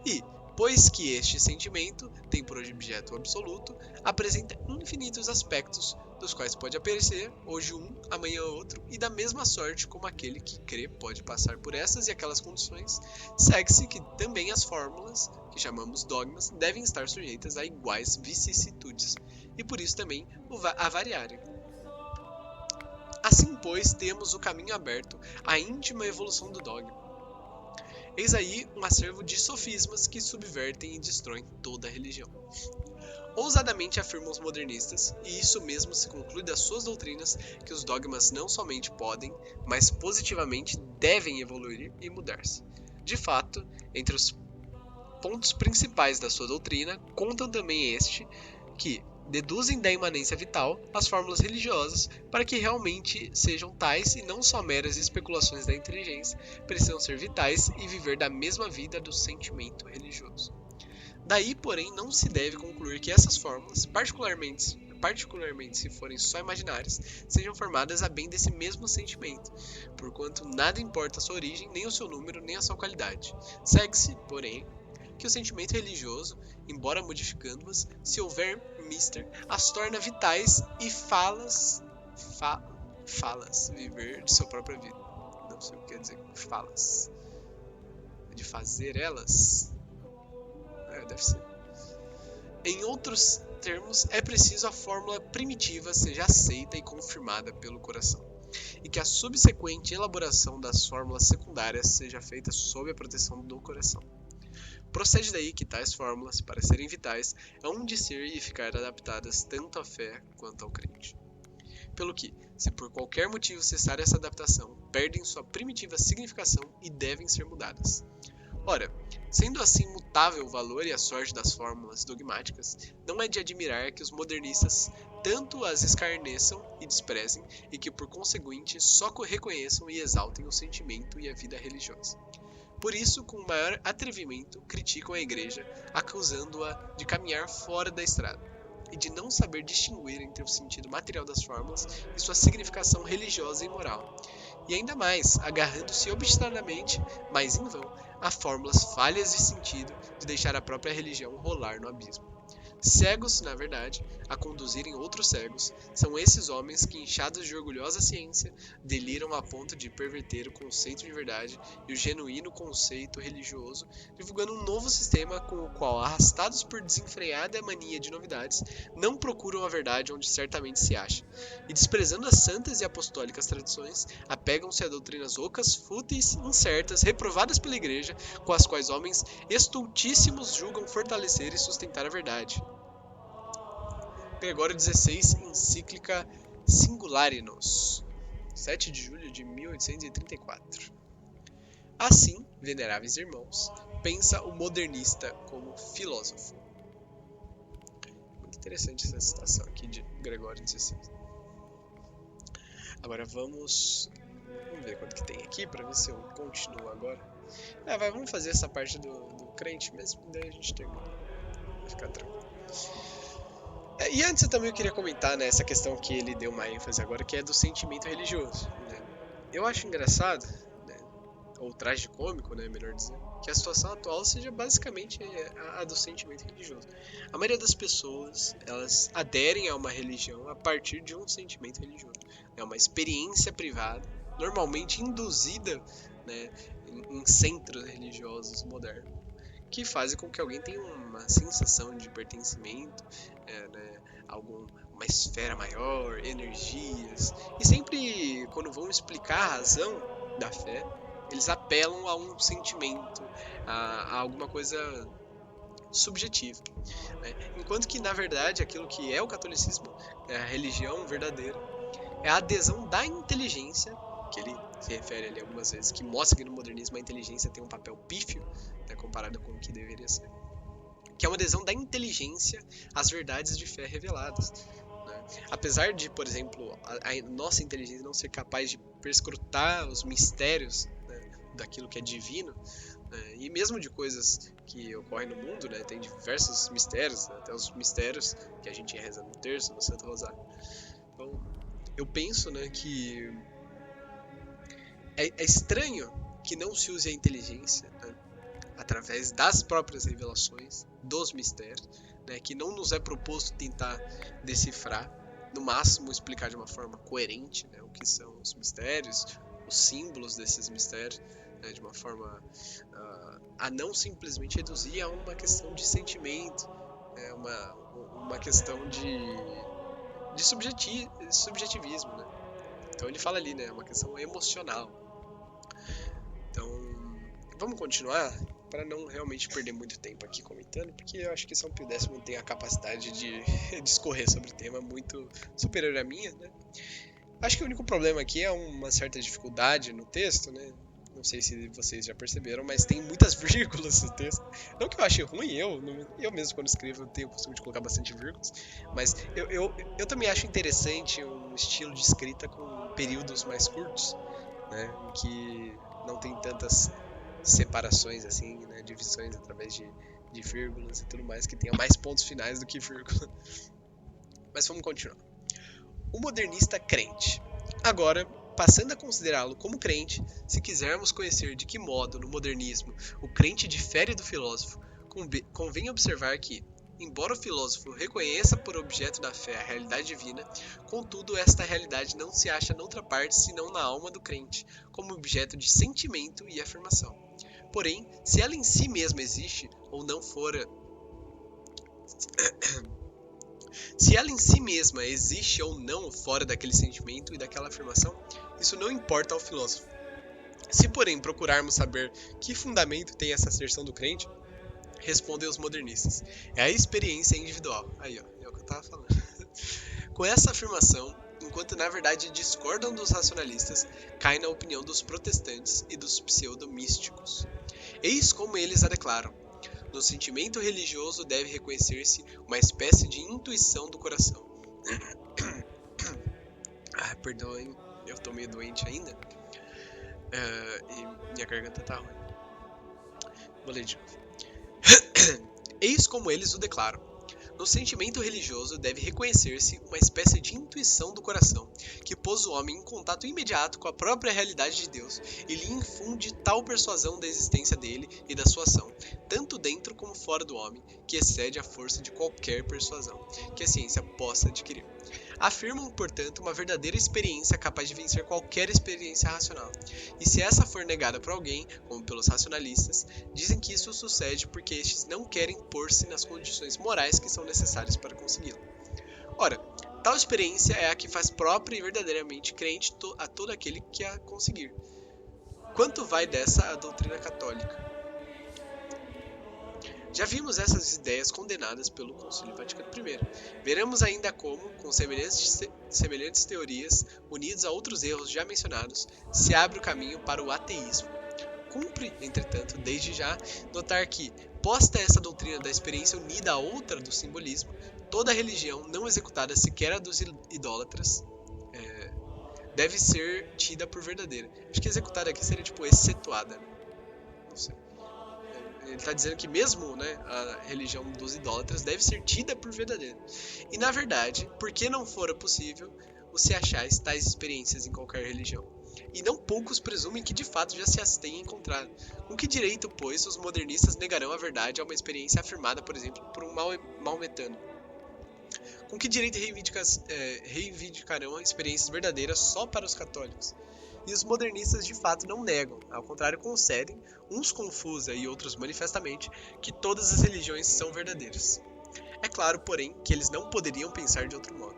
E, pois que este sentimento tem por objeto absoluto, apresenta infinitos aspectos, dos quais pode aparecer hoje um, amanhã outro, e da mesma sorte como aquele que crê pode passar por essas e aquelas condições, segue-se que também as fórmulas, que chamamos dogmas, devem estar sujeitas a iguais vicissitudes, e por isso também a variarem. Assim, pois, temos o caminho aberto à íntima evolução do dogma. Eis aí um acervo de sofismas que subvertem e destroem toda a religião. Ousadamente afirmam os modernistas, e isso mesmo se conclui das suas doutrinas, que os dogmas não somente podem, mas positivamente devem evoluir e mudar-se. De fato, entre os pontos principais da sua doutrina, contam também este, que deduzem da imanência vital as fórmulas religiosas para que realmente sejam tais e não só meras especulações da inteligência, precisam ser vitais e viver da mesma vida do sentimento religioso. Daí, porém, não se deve concluir que essas fórmulas, particularmente se forem só imaginárias, sejam formadas a bem desse mesmo sentimento, porquanto nada importa a sua origem, nem o seu número, nem a sua qualidade. Segue-se, porém, que o sentimento religioso, embora modificando-as, se houver mister, as torna vitais e falas viver de sua própria vida. Não sei o que quer dizer falas. De fazer elas? Deve ser. Em outros termos, é preciso a fórmula primitiva seja aceita e confirmada pelo coração, e que a subsequente elaboração das fórmulas secundárias seja feita sob a proteção do coração. Procede daí que tais fórmulas, para serem vitais, hão de ser e ficar adaptadas tanto à fé quanto ao crente. Pelo que, se por qualquer motivo cessar essa adaptação, perdem sua primitiva significação e devem ser mudadas. Ora, sendo assim mutável o valor e a sorte das fórmulas dogmáticas, não é de admirar que os modernistas tanto as escarneçam e desprezem, e que por conseguinte só reconheçam e exaltem o sentimento e a vida religiosa. Por isso, com maior atrevimento, criticam a Igreja, acusando-a de caminhar fora da estrada, e de não saber distinguir entre o sentido material das fórmulas e sua significação religiosa e moral, e ainda mais, agarrando-se obstinadamente, mas em vão, a fórmulas falhas de sentido de deixar a própria religião rolar no abismo. Cegos, na verdade, a conduzirem outros cegos, são esses homens que, inchados de orgulhosa ciência, deliram a ponto de perverter o conceito de verdade e o genuíno conceito religioso, divulgando um novo sistema com o qual, arrastados por desenfreada mania de novidades, não procuram a verdade onde certamente se acha, e desprezando as santas e apostólicas tradições, apegam-se a doutrinas ocas, fúteis, incertas, reprovadas pela Igreja, com as quais homens estultíssimos julgam fortalecer e sustentar a verdade. Gregório XVI, encíclica Singularinos, 7 de julho de 1834. Assim, veneráveis irmãos, pensa o modernista como filósofo. Muito interessante essa citação aqui de Gregório XVI. Agora vamos ver quanto que tem aqui para ver se eu continuo agora. Vamos fazer essa parte do crente mesmo, daí a gente termina. Vai ficar tranquilo. E antes eu também queria comentar, né, essa questão que ele deu uma ênfase agora, que é do sentimento religioso. Né? Eu acho engraçado, né, ou tragicômico, né, melhor dizer, que a situação atual seja basicamente a do sentimento religioso. A maioria das pessoas, elas aderem a uma religião a partir de um sentimento religioso. É uma experiência privada, normalmente induzida né, em centros religiosos modernos, que fazem com que alguém tenha uma sensação de pertencimento, né, uma esfera maior, energias. E sempre, quando vão explicar a razão da fé, eles apelam a um sentimento, a alguma coisa subjetiva, né? Enquanto que, na verdade, aquilo que é o catolicismo, a religião verdadeira, é a adesão da inteligência, que ele se refere ali algumas vezes, que mostra que no modernismo a inteligência tem um papel pífio, né, comparado com o que deveria ser, que é uma adesão da inteligência às verdades de fé reveladas, né? Apesar de, por exemplo, a nossa inteligência não ser capaz de perscrutar os mistérios, né, daquilo que é divino, né, e mesmo de coisas que ocorrem no mundo, né, tem diversos mistérios, até os mistérios que a gente reza no terço, no Santo Rosário. Então, eu penso, né, que é estranho que não se use a inteligência, né, através das próprias revelações dos mistérios, né, que não nos é proposto tentar decifrar, no máximo explicar de uma forma coerente, né, o que são os mistérios, os símbolos desses mistérios, né, de uma forma a não simplesmente reduzir a uma questão de sentimento, né, uma questão de subjetivismo, né? Então ele fala ali, né, uma questão emocional. Então, vamos continuar para não realmente perder muito tempo aqui comentando, porque eu acho que São Pio X tem a capacidade de discorrer sobre o tema muito superior à minha, né? Acho que o único problema aqui é uma certa dificuldade no texto, né? Não sei se vocês já perceberam, mas tem muitas vírgulas no texto. Não que eu ache ruim, eu mesmo quando escrevo eu tenho o costume de colocar bastante vírgulas, mas eu também acho interessante um estilo de escrita com períodos mais curtos, né? Em que não tem tantas separações assim, né? Divisões através de vírgulas e tudo mais, que tenha mais pontos finais do que vírgula. Mas vamos continuar. O modernista crente. Agora, passando a considerá-lo como crente, se quisermos conhecer de que modo, no modernismo, o crente difere do filósofo, convém observar que, embora o filósofo reconheça por objeto da fé a realidade divina, contudo esta realidade não se acha noutra parte senão na alma do crente, como objeto de sentimento e afirmação. Porém, se ela em si mesma existe ou não fora Se ela em si mesma existe ou não fora daquele sentimento e daquela afirmação, isso não importa ao filósofo. Se, porém, procurarmos saber que fundamento tem essa asserção do crente, respondem os modernistas. É a experiência individual. Aí, ó, é o que eu tava falando. Com essa afirmação, enquanto na verdade discordam dos racionalistas, caem na opinião dos protestantes e dos pseudo-místicos. Eis como eles a declaram. No sentimento religioso deve reconhecer-se uma espécie de intuição do coração. Perdoem, eu tô meio doente ainda. E minha garganta tá ruim. Vou ler de novo. Eis como eles o declaram. No sentimento religioso deve reconhecer-se uma espécie de intuição do coração, que pôs o homem em contato imediato com a própria realidade de Deus e lhe infunde tal persuasão da existência dele e da sua ação, tanto dentro como fora do homem, que excede a força de qualquer persuasão que a ciência possa adquirir. Afirmam, portanto, uma verdadeira experiência capaz de vencer qualquer experiência racional. E se essa for negada por alguém, como pelos racionalistas, dizem que isso sucede porque estes não querem pôr-se nas condições morais que são necessárias para consegui-lo. Ora, tal experiência é a que faz própria e verdadeiramente crente a todo aquele que a conseguir. Quanto vai dessa a doutrina católica? Já vimos essas ideias condenadas pelo Concílio Vaticano I. Veremos ainda como, com semelhantes teorias, unidos a outros erros já mencionados, se abre o caminho para o ateísmo. Cumpre, entretanto, desde já, notar que, posta essa doutrina da experiência unida a outra do simbolismo, toda religião não executada sequer a dos idólatras deve ser tida por verdadeira. Acho que executada aqui seria tipo excetuada, né? Não sei. Ele está dizendo que mesmo, né, a religião dos idólatras deve ser tida por verdadeira. E na verdade, por que não fora possível o se achar tais experiências em qualquer religião? E não poucos presumem que de fato já se as tenha encontrado. Com que direito, pois, os modernistas negarão a verdade a uma experiência afirmada, por exemplo, por um maometano? Com que direito reivindicarão experiências verdadeiras só para os católicos? e os modernistas de fato não negam, ao contrário concedem, uns confusa e outros manifestamente, que todas as religiões são verdadeiras. É claro, porém, que eles não poderiam pensar de outro modo.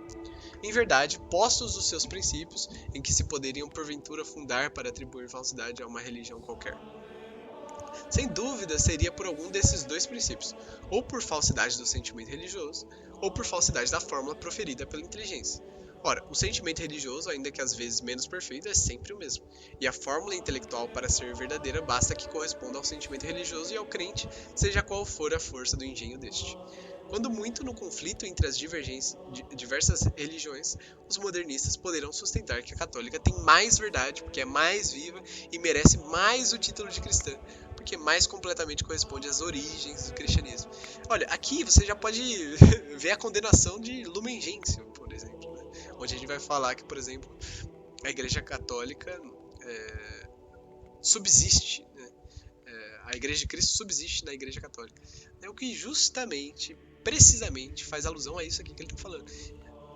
Em verdade, postos os seus princípios, em que se poderiam porventura fundar para atribuir falsidade a uma religião qualquer. Sem dúvida, seria por algum desses dois princípios, ou por falsidade do sentimento religioso, ou por falsidade da fórmula proferida pela inteligência. Ora, o sentimento religioso, ainda que às vezes menos perfeito, é sempre o mesmo, e a fórmula intelectual para ser verdadeira basta que corresponda ao sentimento religioso e ao crente, seja qual for a força do engenho deste. Quando muito no conflito entre as diversas religiões, os modernistas poderão sustentar que a católica tem mais verdade, porque é mais viva e merece mais o título de cristã, porque mais completamente corresponde às origens do cristianismo. Olha, aqui você já pode ver a condenação de Lumen Gentium, por exemplo, né? Onde a gente vai falar que, por exemplo, a Igreja Católica subsiste, né? A Igreja de Cristo subsiste na Igreja Católica. É o que justamente, precisamente, faz alusão a isso aqui que ele está falando.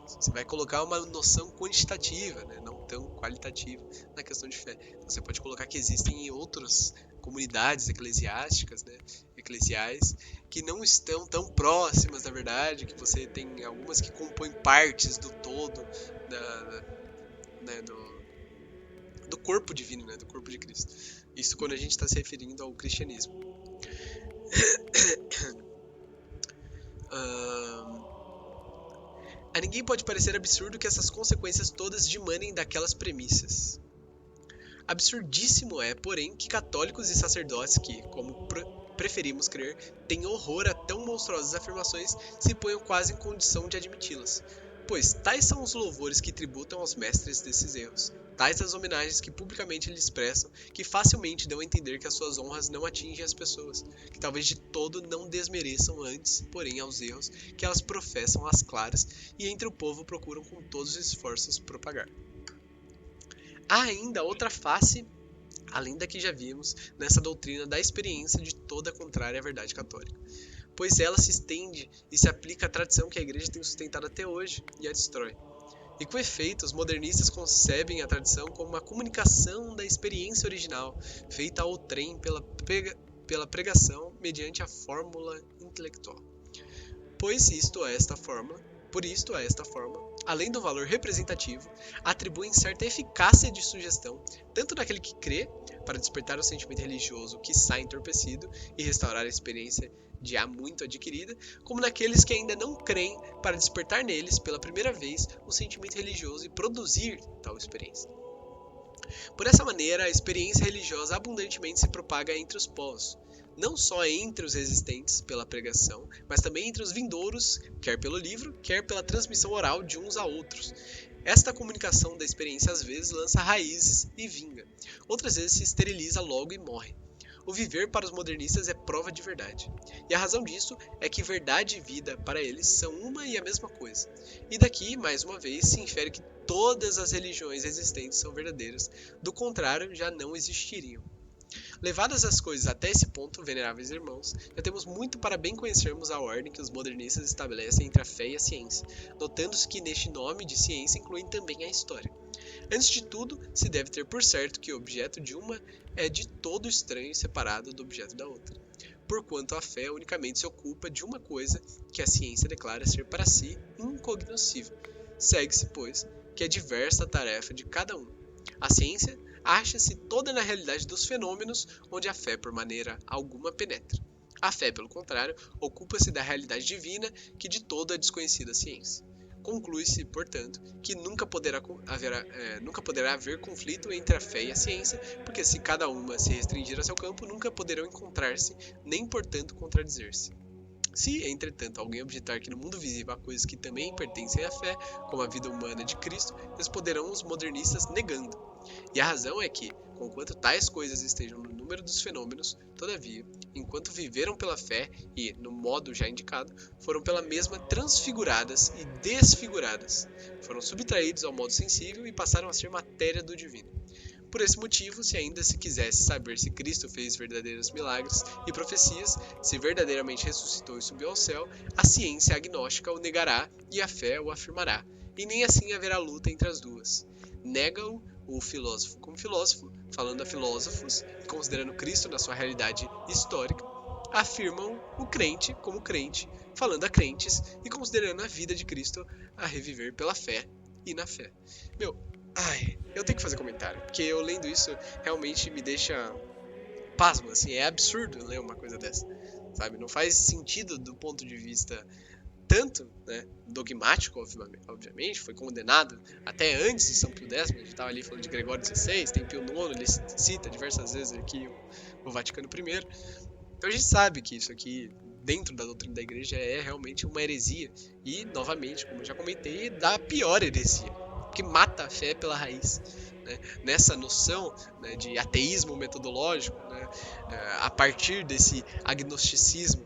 Você vai colocar uma noção quantitativa, né? Não tão qualitativa, na questão de fé. Você pode colocar que existem outras comunidades eclesiásticas, né, eclesiais, que não estão tão próximas da verdade, que você tem algumas que compõem partes do todo né, do corpo divino, né, do corpo de Cristo. Isso quando a gente está se referindo ao cristianismo. A ninguém pode parecer absurdo que essas consequências todas dimanem daquelas premissas. Absurdíssimo é, porém, que católicos e sacerdotes que, como preferimos crer, têm horror a tão monstruosas afirmações, se ponham quase em condição de admiti-las. Pois tais são os louvores que tributam aos mestres desses erros, tais as homenagens que publicamente lhes prestam, que facilmente dão a entender que as suas honras não atingem as pessoas, que talvez de todo não desmereçam antes, porém, aos erros que elas professam às claras e entre o povo procuram com todos os esforços propagar. Há ainda outra face, além da que já vimos, nessa doutrina da experiência de toda contrária à verdade católica, pois ela se estende e se aplica à tradição que a Igreja tem sustentado até hoje e a destrói. E com efeito, os modernistas concebem a tradição como uma comunicação da experiência original, feita ao trem pela pregação mediante a fórmula intelectual. Por isto, a esta forma, além do valor representativo, atribuem certa eficácia de sugestão, tanto naquele que crê, para despertar o sentimento religioso que sai entorpecido e restaurar a experiência de há muito adquirida, como naqueles que ainda não creem, para despertar neles, pela primeira vez, o sentimento religioso e produzir tal experiência. Por essa maneira, a experiência religiosa abundantemente se propaga entre os povos, não só entre os resistentes pela pregação, mas também entre os vindouros, quer pelo livro, quer pela transmissão oral de uns a outros. Esta comunicação da experiência às vezes lança raízes e vinga, outras vezes se esteriliza logo e morre. O viver para os modernistas é prova de verdade, e a razão disso é que verdade e vida para eles são uma e a mesma coisa. E daqui, mais uma vez, se infere que todas as religiões existentes são verdadeiras, do contrário já não existiriam. Levadas as coisas até esse ponto, veneráveis irmãos, já temos muito para bem conhecermos a ordem que os modernistas estabelecem entre a fé e a ciência, notando-se que neste nome de ciência incluem também a história. Antes de tudo, se deve ter por certo que o objeto de uma é de todo estranho e separado do objeto da outra, porquanto a fé unicamente se ocupa de uma coisa que a ciência declara ser para si incognoscível. Segue-se, pois, que é diversa a tarefa de cada um. A ciência acha-se toda na realidade dos fenômenos onde a fé por maneira alguma penetra. A fé, pelo contrário, ocupa-se da realidade divina que de todo é desconhecida à ciência. Conclui-se, portanto, que nunca poderá haver conflito entre a fé e a ciência, porque se cada uma se restringir a seu campo, nunca poderão encontrar-se, nem portanto contradizer-se. Se, entretanto, alguém objetar que no mundo visível há coisas que também pertencem à fé, como a vida humana de Cristo, responderão os modernistas negando. E a razão é que, conquanto tais coisas estejam no número dos fenômenos, todavia, enquanto viveram pela fé e, no modo já indicado, foram pela mesma transfiguradas e desfiguradas, foram subtraídos ao modo sensível e passaram a ser matéria do divino. Por esse motivo, se ainda se quisesse saber se Cristo fez verdadeiros milagres e profecias, se verdadeiramente ressuscitou e subiu ao céu, a ciência agnóstica o negará e a fé o afirmará, e nem assim haverá luta entre as duas. Nega-o o filósofo como filósofo, falando a filósofos, e considerando Cristo na sua realidade histórica, afirmam o crente como crente, falando a crentes e considerando a vida de Cristo a reviver pela fé e na fé. Meu, eu tenho que fazer comentário, porque eu lendo isso realmente me deixa pasmo, assim, é absurdo ler uma coisa dessa, sabe? Não faz sentido do ponto de vista tanto, né, dogmático, obviamente, foi condenado até antes de São Pio X, a gente estava ali falando de Gregório XVI, tem Pio IX, ele cita diversas vezes aqui o Vaticano I. Então a gente sabe que isso aqui, dentro da doutrina da igreja, é realmente uma heresia. E, novamente, como eu já comentei, da pior heresia, que mata a fé pela raiz. Né? Nessa noção, né, de ateísmo metodológico, né, a partir desse agnosticismo.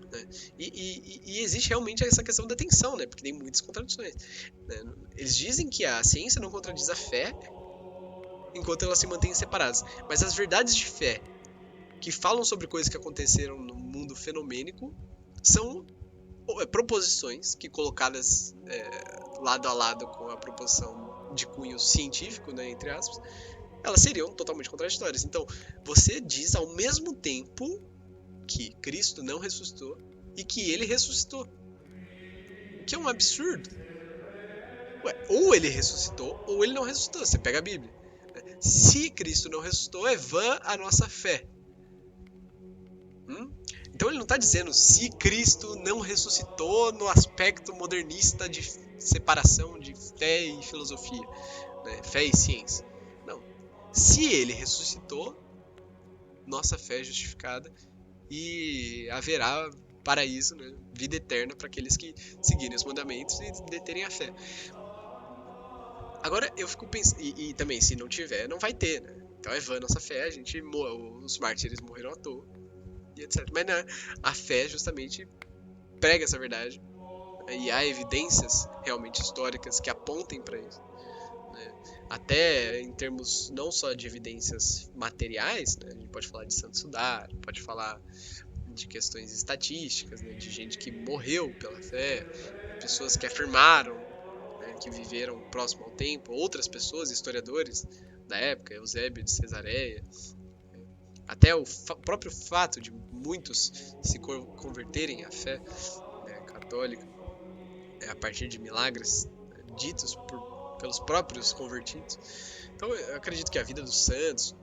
Né? E existe realmente essa questão da tensão, né? Porque tem muitas contradições. Né? Eles dizem que a ciência não contradiz a fé enquanto elas se mantêm separadas. Mas as verdades de fé que falam sobre coisas que aconteceram no mundo fenomênico são proposições que, colocadas lado a lado com a proposição de cunho científico, né, entre aspas, elas seriam totalmente contraditórias. Então, você diz ao mesmo tempo que Cristo não ressuscitou e que ele ressuscitou. O que é um absurdo. Ou ele ressuscitou ou ele não ressuscitou. Você pega a Bíblia. Se Cristo não ressuscitou, é vã a nossa fé. Então ele não está dizendo se Cristo não ressuscitou no aspecto modernista de separação de fé e filosofia, né? Fé e ciência. Não. Se ele ressuscitou, nossa fé é justificada e haverá paraíso, né? Vida eterna para aqueles que seguirem os mandamentos e deterem a fé. Agora eu fico pensando, e também se não tiver, não vai ter, né? Então é vã nossa fé, os mártires morreram à toa. E etc. Mas né, a fé justamente prega essa verdade, né, e há evidências realmente históricas que apontem para isso, né, até em termos não só de evidências materiais, né, a gente pode falar de Santo Sudário, pode falar de questões estatísticas, né, de gente que morreu pela fé, pessoas que afirmaram, né, que viveram próximo ao tempo, outras pessoas, historiadores da época, Eusébio de Cesareia. Até o próprio fato de muitos se converterem à fé, né, católica, a partir de milagres, né, ditos pelos próprios convertidos. Então eu acredito que a vida dos santos,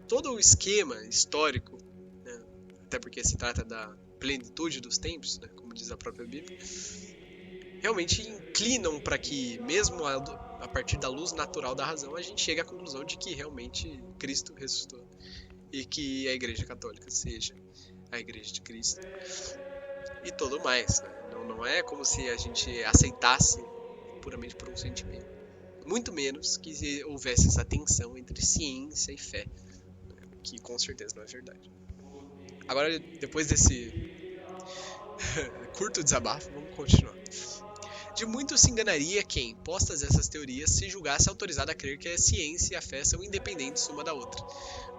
todo o esquema histórico, né, até porque se trata da plenitude dos tempos, né, como diz a própria Bíblia, realmente inclinam para que, mesmo a partir da luz natural da razão, a gente chegue à conclusão de que realmente Cristo ressuscitou. E que a Igreja Católica seja a Igreja de Cristo e tudo mais, né? Não é como se a gente aceitasse puramente por um sentimento, muito menos que houvesse essa tensão entre ciência e fé, né? Que com certeza não é verdade. Agora, depois desse curto desabafo, vamos continuar. De muito se enganaria quem, postas essas teorias, se julgasse autorizado a crer que a ciência e a fé são independentes uma da outra.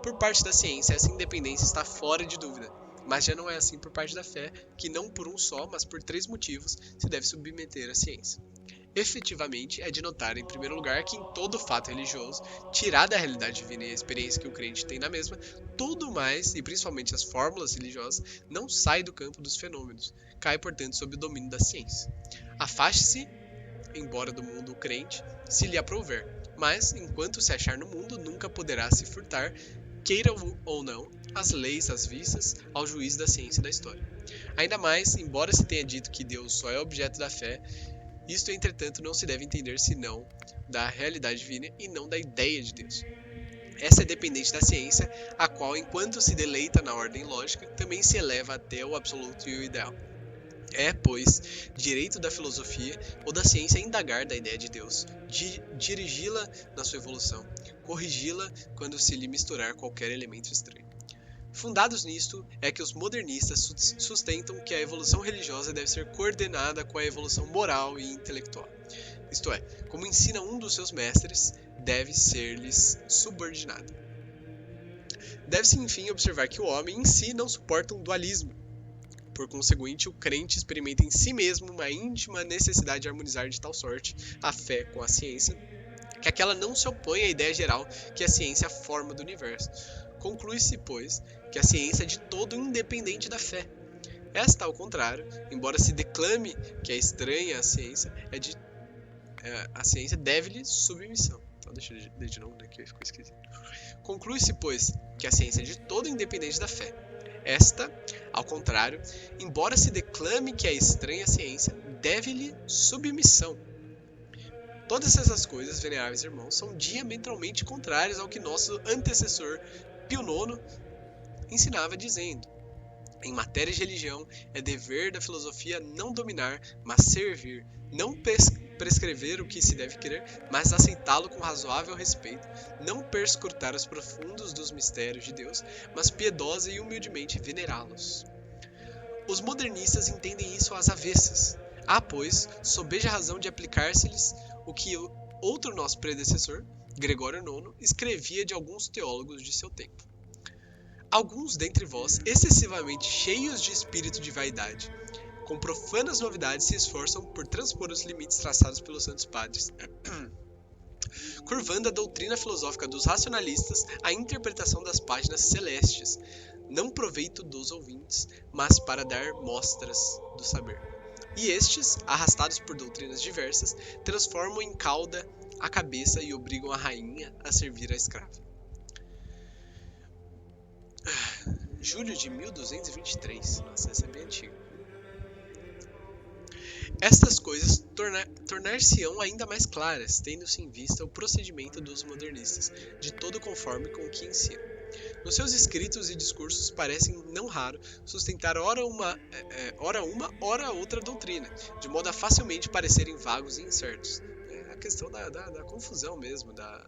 Por parte da ciência, essa independência está fora de dúvida, mas já não é assim por parte da fé, que não por um só, mas por 3 motivos se deve submeter à ciência. Efetivamente, é de notar, em primeiro lugar, que em todo fato religioso, tirada a realidade divina e a experiência que o crente tem na mesma, tudo mais, e principalmente as fórmulas religiosas, não sai do campo dos fenômenos, cai, portanto, sob o domínio da ciência. Afaste-se, embora do mundo o crente, se lhe aprouver, mas, enquanto se achar no mundo, nunca poderá se furtar, queira ou não, às leis, às vistas, ao juízo da ciência e da história. Ainda mais, embora se tenha dito que Deus só é objeto da fé, isto, entretanto, não se deve entender senão da realidade divina e não da ideia de Deus. Essa é dependente da ciência, a qual, enquanto se deleita na ordem lógica, também se eleva até o absoluto e o ideal. É, pois, direito da filosofia ou da ciência indagar da ideia de Deus, dirigi-la na sua evolução, corrigi-la quando se lhe misturar qualquer elemento estranho. Fundados nisto, é que os modernistas sustentam que a evolução religiosa deve ser coordenada com a evolução moral e intelectual. Isto é, como ensina um dos seus mestres, deve ser-lhes subordinada. Deve-se, enfim, observar que o homem em si não suporta um dualismo. Por conseguinte, o crente experimenta em si mesmo uma íntima necessidade de harmonizar de tal sorte a fé com a ciência, que aquela não se opõe à ideia geral que a ciência é a forma do universo. Conclui-se, pois, que a ciência é de todo independente da fé. Esta, ao contrário, embora se declame que é estranha à ciência, a ciência deve-lhe submissão. Então deixa eu ler de novo, né, que ficou esquisito. Conclui-se, pois, que a ciência é de todo independente da fé. Esta, ao contrário, embora se declame que é estranha à ciência, deve-lhe submissão. Todas essas coisas, veneráveis irmãos, são diametralmente contrárias ao que nosso antecessor Pio IX ensinava, dizendo: em matéria de religião, é dever da filosofia não dominar, mas servir, não prescrever o que se deve querer, mas aceitá-lo com razoável respeito, não perscrutar os profundos dos mistérios de Deus, mas piedosa e humildemente venerá-los. Os modernistas entendem isso às avessas. Há, pois, sobeja razão de aplicar-se-lhes o que outro nosso predecessor, Gregório IX, escrevia de alguns teólogos de seu tempo. Alguns dentre vós, excessivamente cheios de espírito de vaidade, com profanas novidades se esforçam por transpor os limites traçados pelos santos padres, curvando a doutrina filosófica dos racionalistas à interpretação das páginas celestes, não proveito dos ouvintes, mas para dar mostras do saber. E estes, arrastados por doutrinas diversas, transformam em cauda a cabeça e obrigam a rainha a servir a escrava. Julho de 1223. Nossa, essa é bem antiga. Estas coisas tornar-se-ão ainda mais claras, tendo-se em vista o procedimento dos modernistas, de todo conforme com o que ensinam. Nos seus escritos e discursos parecem, não raro, sustentar ora uma, ora outra doutrina, de modo a facilmente parecerem vagos e incertos. É a questão da confusão mesmo, da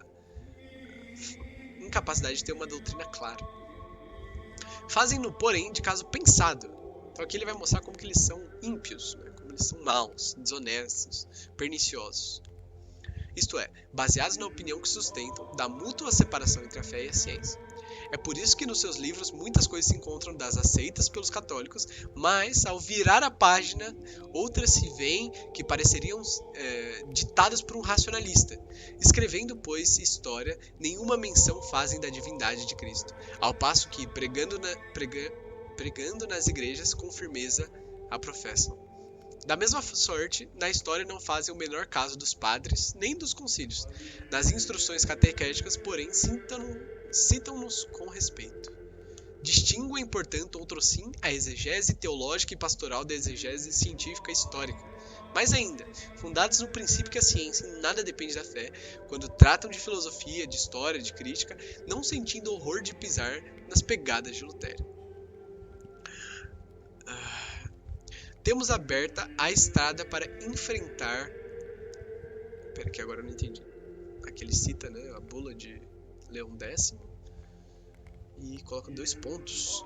incapacidade de ter uma doutrina clara. Fazem-no, porém, de caso pensado. Então aqui ele vai mostrar como que eles são ímpios, né? Como eles são maus, desonestos, perniciosos. Isto é, baseados na opinião que sustentam da mútua separação entre a fé e a ciência. É por isso que nos seus livros muitas coisas se encontram das aceitas pelos católicos, mas ao virar a página, outras se veem que pareceriam ditadas por um racionalista. Escrevendo, pois, história, nenhuma menção fazem da divindade de Cristo, ao passo que, pregando nas igrejas, com firmeza a professam. Da mesma sorte, na história não fazem o menor caso dos padres, nem dos concílios. Nas instruções catequéticas, porém, citam-nos com respeito. Distinguem, portanto, outrossim, a exegese teológica e pastoral da exegese científica e histórica. Mais ainda, fundados no princípio que a ciência em nada depende da fé, quando tratam de filosofia, de história, de crítica, não sentindo horror de pisar nas pegadas de Lutero. Temos aberta a estrada para enfrentar... Pera que agora eu não entendi. Aqui ele cita, né, a bula de Leão X e coloca 2 pontos.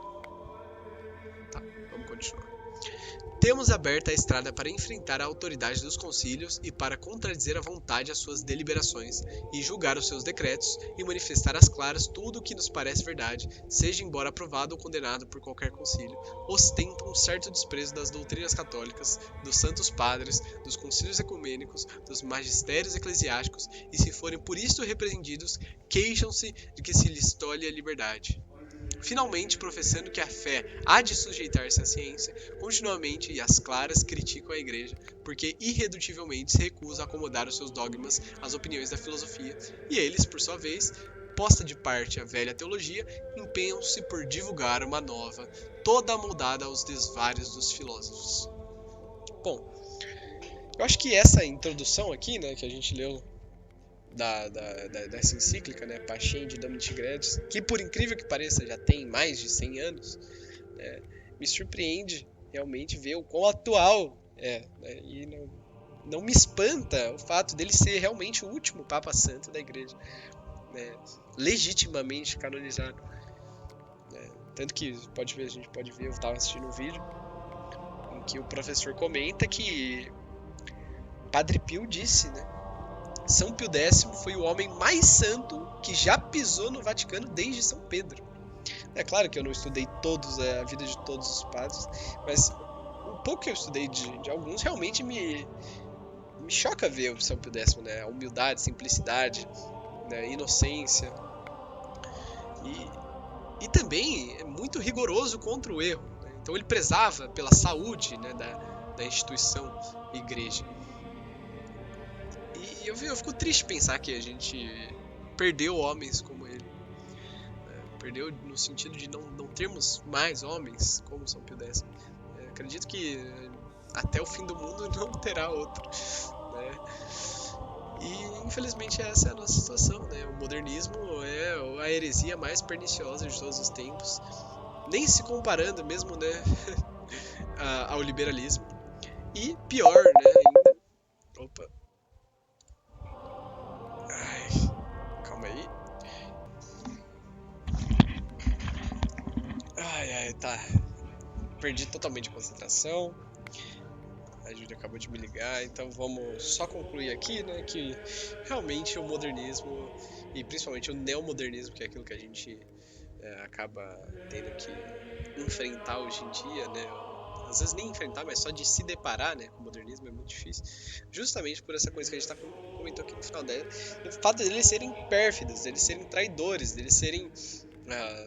Tá, vamos continuar. Temos aberta a estrada para enfrentar a autoridade dos concílios e para contradizer à vontade as suas deliberações e julgar os seus decretos e manifestar às claras tudo o que nos parece verdade, seja embora aprovado ou condenado por qualquer concílio, ostentam um certo desprezo das doutrinas católicas, dos santos padres, dos concílios ecumênicos, dos magistérios eclesiásticos e, se forem por isto repreendidos, queixam-se de que se lhes tolhe a liberdade. Finalmente, professando que a fé há de sujeitar-se à ciência, continuamente e às claras criticam a Igreja, porque irredutivelmente se recusam a acomodar os seus dogmas às opiniões da filosofia, e eles, por sua vez, posta de parte a velha teologia, empenham-se por divulgar uma nova, toda amoldada aos desvários dos filósofos. Bom, eu acho que essa introdução aqui, né, que a gente leu dessa encíclica, né, Pascendi Dominici Gredis, que por incrível que pareça já tem mais de 100 anos, né, me surpreende realmente ver o quão atual é, né, e não me espanta o fato dele ser realmente o último Papa Santo da Igreja, né, legitimamente canonizado, né, tanto que a gente pode ver, eu estava assistindo um vídeo em que o professor comenta que Padre Pio disse, né, São Pio X foi o homem mais santo que já pisou no Vaticano desde São Pedro. É claro que eu não estudei a vida de todos os padres, mas o pouco que eu estudei de alguns realmente me Me choca ver o São Pio X, né? A humildade, simplicidade, né? Inocência. E também é muito rigoroso contra o erro, né? Então ele prezava pela saúde, né, da instituição igreja. E eu fico triste pensar que a gente perdeu homens como ele. Né? Perdeu no sentido de não termos mais homens como São Pio X. Acredito que até o fim do mundo não terá outro. Né? E infelizmente essa é a nossa situação. Né? O modernismo é a heresia mais perniciosa de todos os tempos. Nem se comparando mesmo, né, ao liberalismo. E pior, né, ainda... Opa. Ai, calma aí. Ai, tá. Perdi totalmente a concentração. A Júlia acabou de me ligar, então vamos só concluir aqui, né, que realmente o modernismo, e principalmente o neomodernismo, que é aquilo que a gente acaba tendo que enfrentar hoje em dia, né, às vezes nem enfrentar, mas só de se deparar, né, com o modernismo é muito difícil, justamente por essa coisa que a gente comentou aqui no final dela, o fato deles serem pérfidos, deles serem traidores, deles serem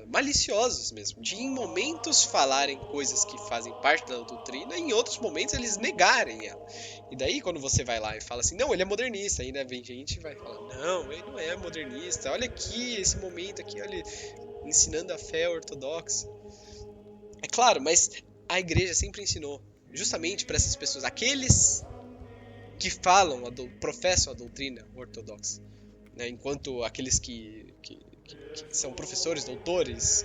maliciosos mesmo, de em momentos falarem coisas que fazem parte da doutrina e em outros momentos eles negarem ela. E daí quando você vai lá e fala assim, não, ele é modernista, ainda vem gente e vai falar, não, ele não é modernista, olha aqui, esse momento aqui, olha, ensinando a fé ortodoxa. É claro, mas a igreja sempre ensinou, justamente para essas pessoas, aqueles que professam a doutrina ortodoxa, né, enquanto aqueles que são professores, doutores,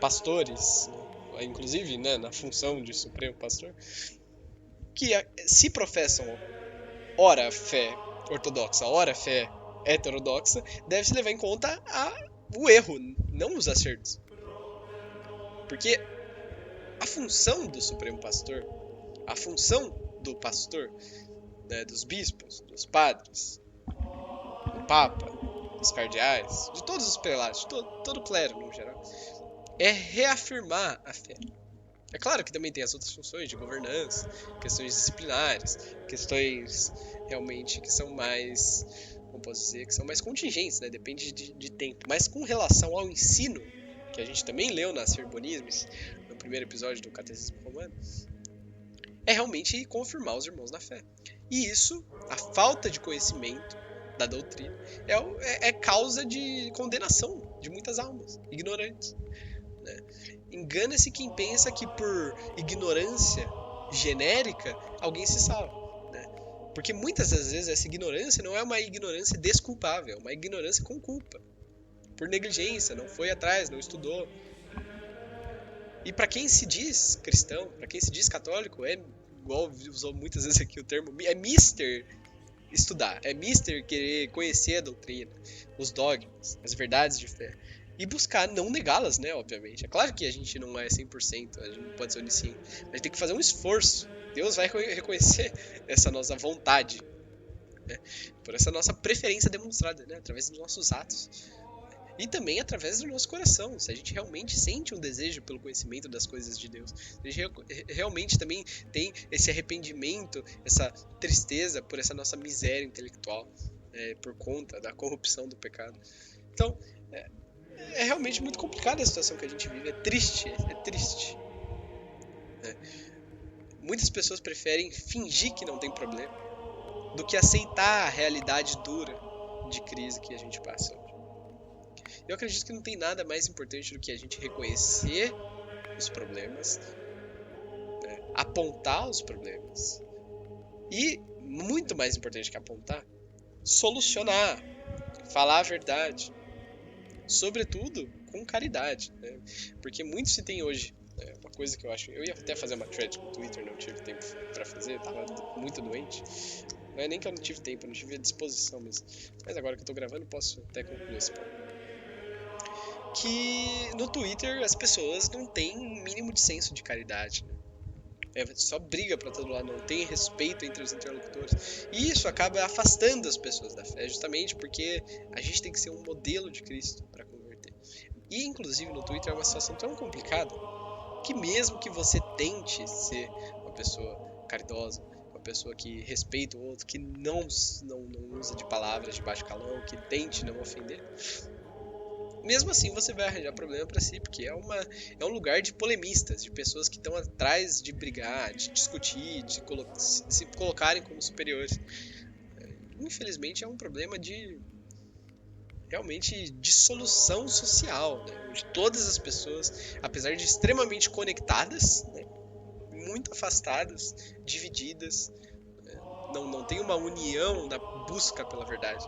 pastores, né, inclusive, né, na função de supremo pastor, que se professam ora fé ortodoxa, ora fé heterodoxa, deve-se levar em conta o erro, não os acertos. Porque a função do supremo pastor, a função do pastor, né, dos bispos, dos padres, do papa, dos cardeais, de todos os prelados, de todo o clero no geral, é reafirmar a fé. É claro que também tem as outras funções de governança, questões disciplinares, questões realmente que são mais, como posso dizer, que são mais contingentes, né? Depende de tempo. Mas com relação ao ensino, que a gente também leu nas Sermonismes, no primeiro episódio do Catecismo Romano, é realmente confirmar os irmãos na fé. E isso, a falta de conhecimento da doutrina, é causa de condenação de muitas almas ignorantes. Né? Engana-se quem pensa que por ignorância genérica alguém se salva. Né? Porque muitas das vezes essa ignorância não é uma ignorância desculpável, é uma ignorância com culpa. Por negligência, não foi atrás, não estudou. E para quem se diz cristão, para quem se diz católico, é igual usou muitas vezes aqui o termo, é mister estudar, é mister querer conhecer a doutrina, os dogmas, as verdades de fé. E buscar não negá-las, né, obviamente. É claro que a gente não é 100%, a gente não pode ser onisciente, mas tem que fazer um esforço. Deus vai reconhecer essa nossa vontade, né, por essa nossa preferência demonstrada, né, através dos nossos atos. E também através do nosso coração, se a gente realmente sente um desejo pelo conhecimento das coisas de Deus, se a gente realmente também tem esse arrependimento, essa tristeza por essa nossa miséria intelectual, por conta da corrupção do pecado. Então, é realmente muito complicada a situação que a gente vive, é triste. Né? Muitas pessoas preferem fingir que não tem problema do que aceitar a realidade dura de crise que a gente passa hoje. Eu acredito que não tem nada mais importante do que a gente reconhecer os problemas, né? Apontar os problemas e, muito mais importante que apontar, solucionar, falar a verdade, sobretudo com caridade, né? Porque muito se tem hoje, uma coisa que eu acho, eu ia até fazer uma thread no Twitter, não tive tempo para fazer, tava muito doente, não é nem que eu não tive tempo, eu não tive a disposição mesmo, mas agora que eu tô gravando posso até concluir esse ponto. Que no Twitter as pessoas não têm um mínimo de senso de caridade, né? Só briga pra todo lado, não tem respeito entre os interlocutores. E isso acaba afastando as pessoas da fé, justamente porque a gente tem que ser um modelo de Cristo para converter. E inclusive no Twitter é uma situação tão complicada que mesmo que você tente ser uma pessoa caridosa, uma uma pessoa que respeita o outro, que não usa de palavras de baixo calão, que tente não ofender, mesmo assim você vai arranjar problema para si, porque é um lugar de polemistas, de pessoas que estão atrás de brigar, de discutir, de se colocarem como superiores. Infelizmente é um problema de realmente dissolução social, né? Onde todas as pessoas, apesar de extremamente conectadas, né, muito afastadas, divididas, não tem uma união na busca pela verdade.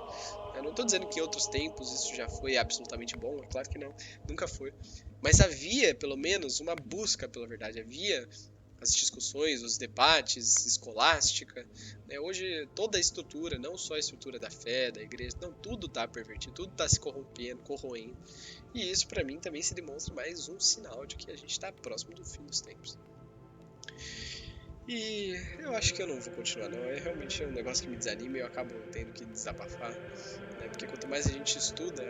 Eu não estou dizendo que em outros tempos isso já foi absolutamente bom, é claro que não, nunca foi. Mas havia, pelo menos, uma busca pela verdade, havia as discussões, os debates, escolástica. Né? Hoje, toda a estrutura, não só a estrutura da fé, da igreja, não, tudo está pervertido, tudo está se corrompendo, corroendo. E isso, para mim, também se demonstra mais um sinal de que a gente está próximo do fim dos tempos. E eu acho que eu não vou continuar, não. É realmente um negócio que me desanima e eu acabo tendo que desabafar. Né? Porque quanto mais a gente estuda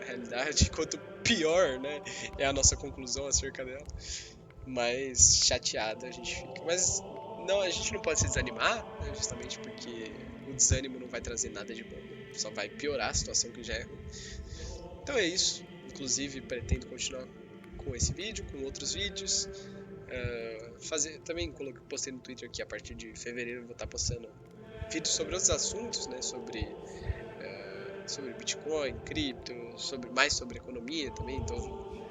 a realidade, quanto pior, né, é a nossa conclusão acerca dela, mais chateado a gente fica. Mas não, a gente não pode se desanimar, né, justamente porque o desânimo não vai trazer nada de bom, né? Só vai piorar a situação que já é ruim. Então é isso. Inclusive, pretendo continuar com esse vídeo, com outros vídeos. Também postei no Twitter que a partir de fevereiro eu vou estar postando vídeos sobre outros assuntos, né? Sobre Bitcoin, cripto, mais sobre economia também. Estou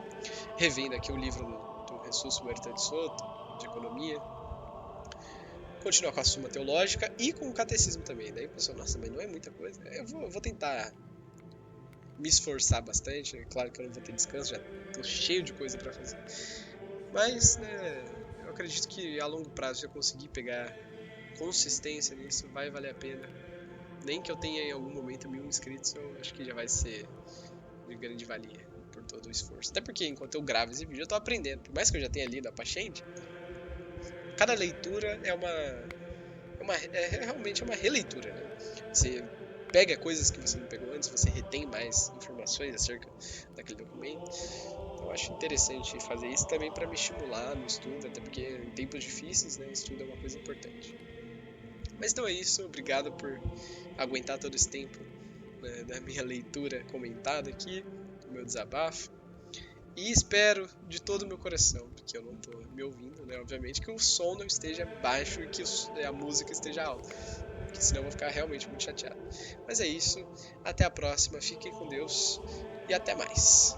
revendo aqui o livro do Jesus Huerta de Soto, de economia. Continuar com a Suma Teológica e com o catecismo também. Daí pessoal, nossa, mas não é muita coisa. Eu vou tentar me esforçar bastante. É claro que eu não vou ter descanso, já estou cheio de coisa para fazer. Mas, né, eu acredito que a longo prazo, se eu conseguir pegar consistência nisso, vai valer a pena. Nem que eu tenha em algum momento 1000 inscritos, eu acho que já vai ser de grande valia por todo o esforço. Até porque enquanto eu gravo esse vídeo, eu tô aprendendo. Por mais que eu já tenha lido a Pachente, cada leitura é realmente uma releitura, né? Você pega coisas que você não pegou antes, você retém mais informações acerca daquele documento. Eu acho interessante fazer isso também para me estimular no estudo, até porque em tempos difíceis, né, estudo é uma coisa importante. Mas então é isso, obrigado por aguentar todo esse tempo, né, da minha leitura comentada aqui, do meu desabafo. E espero de todo o meu coração, porque eu não estou me ouvindo, né, obviamente, que o som não esteja baixo e que a música esteja alta, porque senão eu vou ficar realmente muito chateado. Mas é isso, até a próxima, fiquem com Deus e até mais.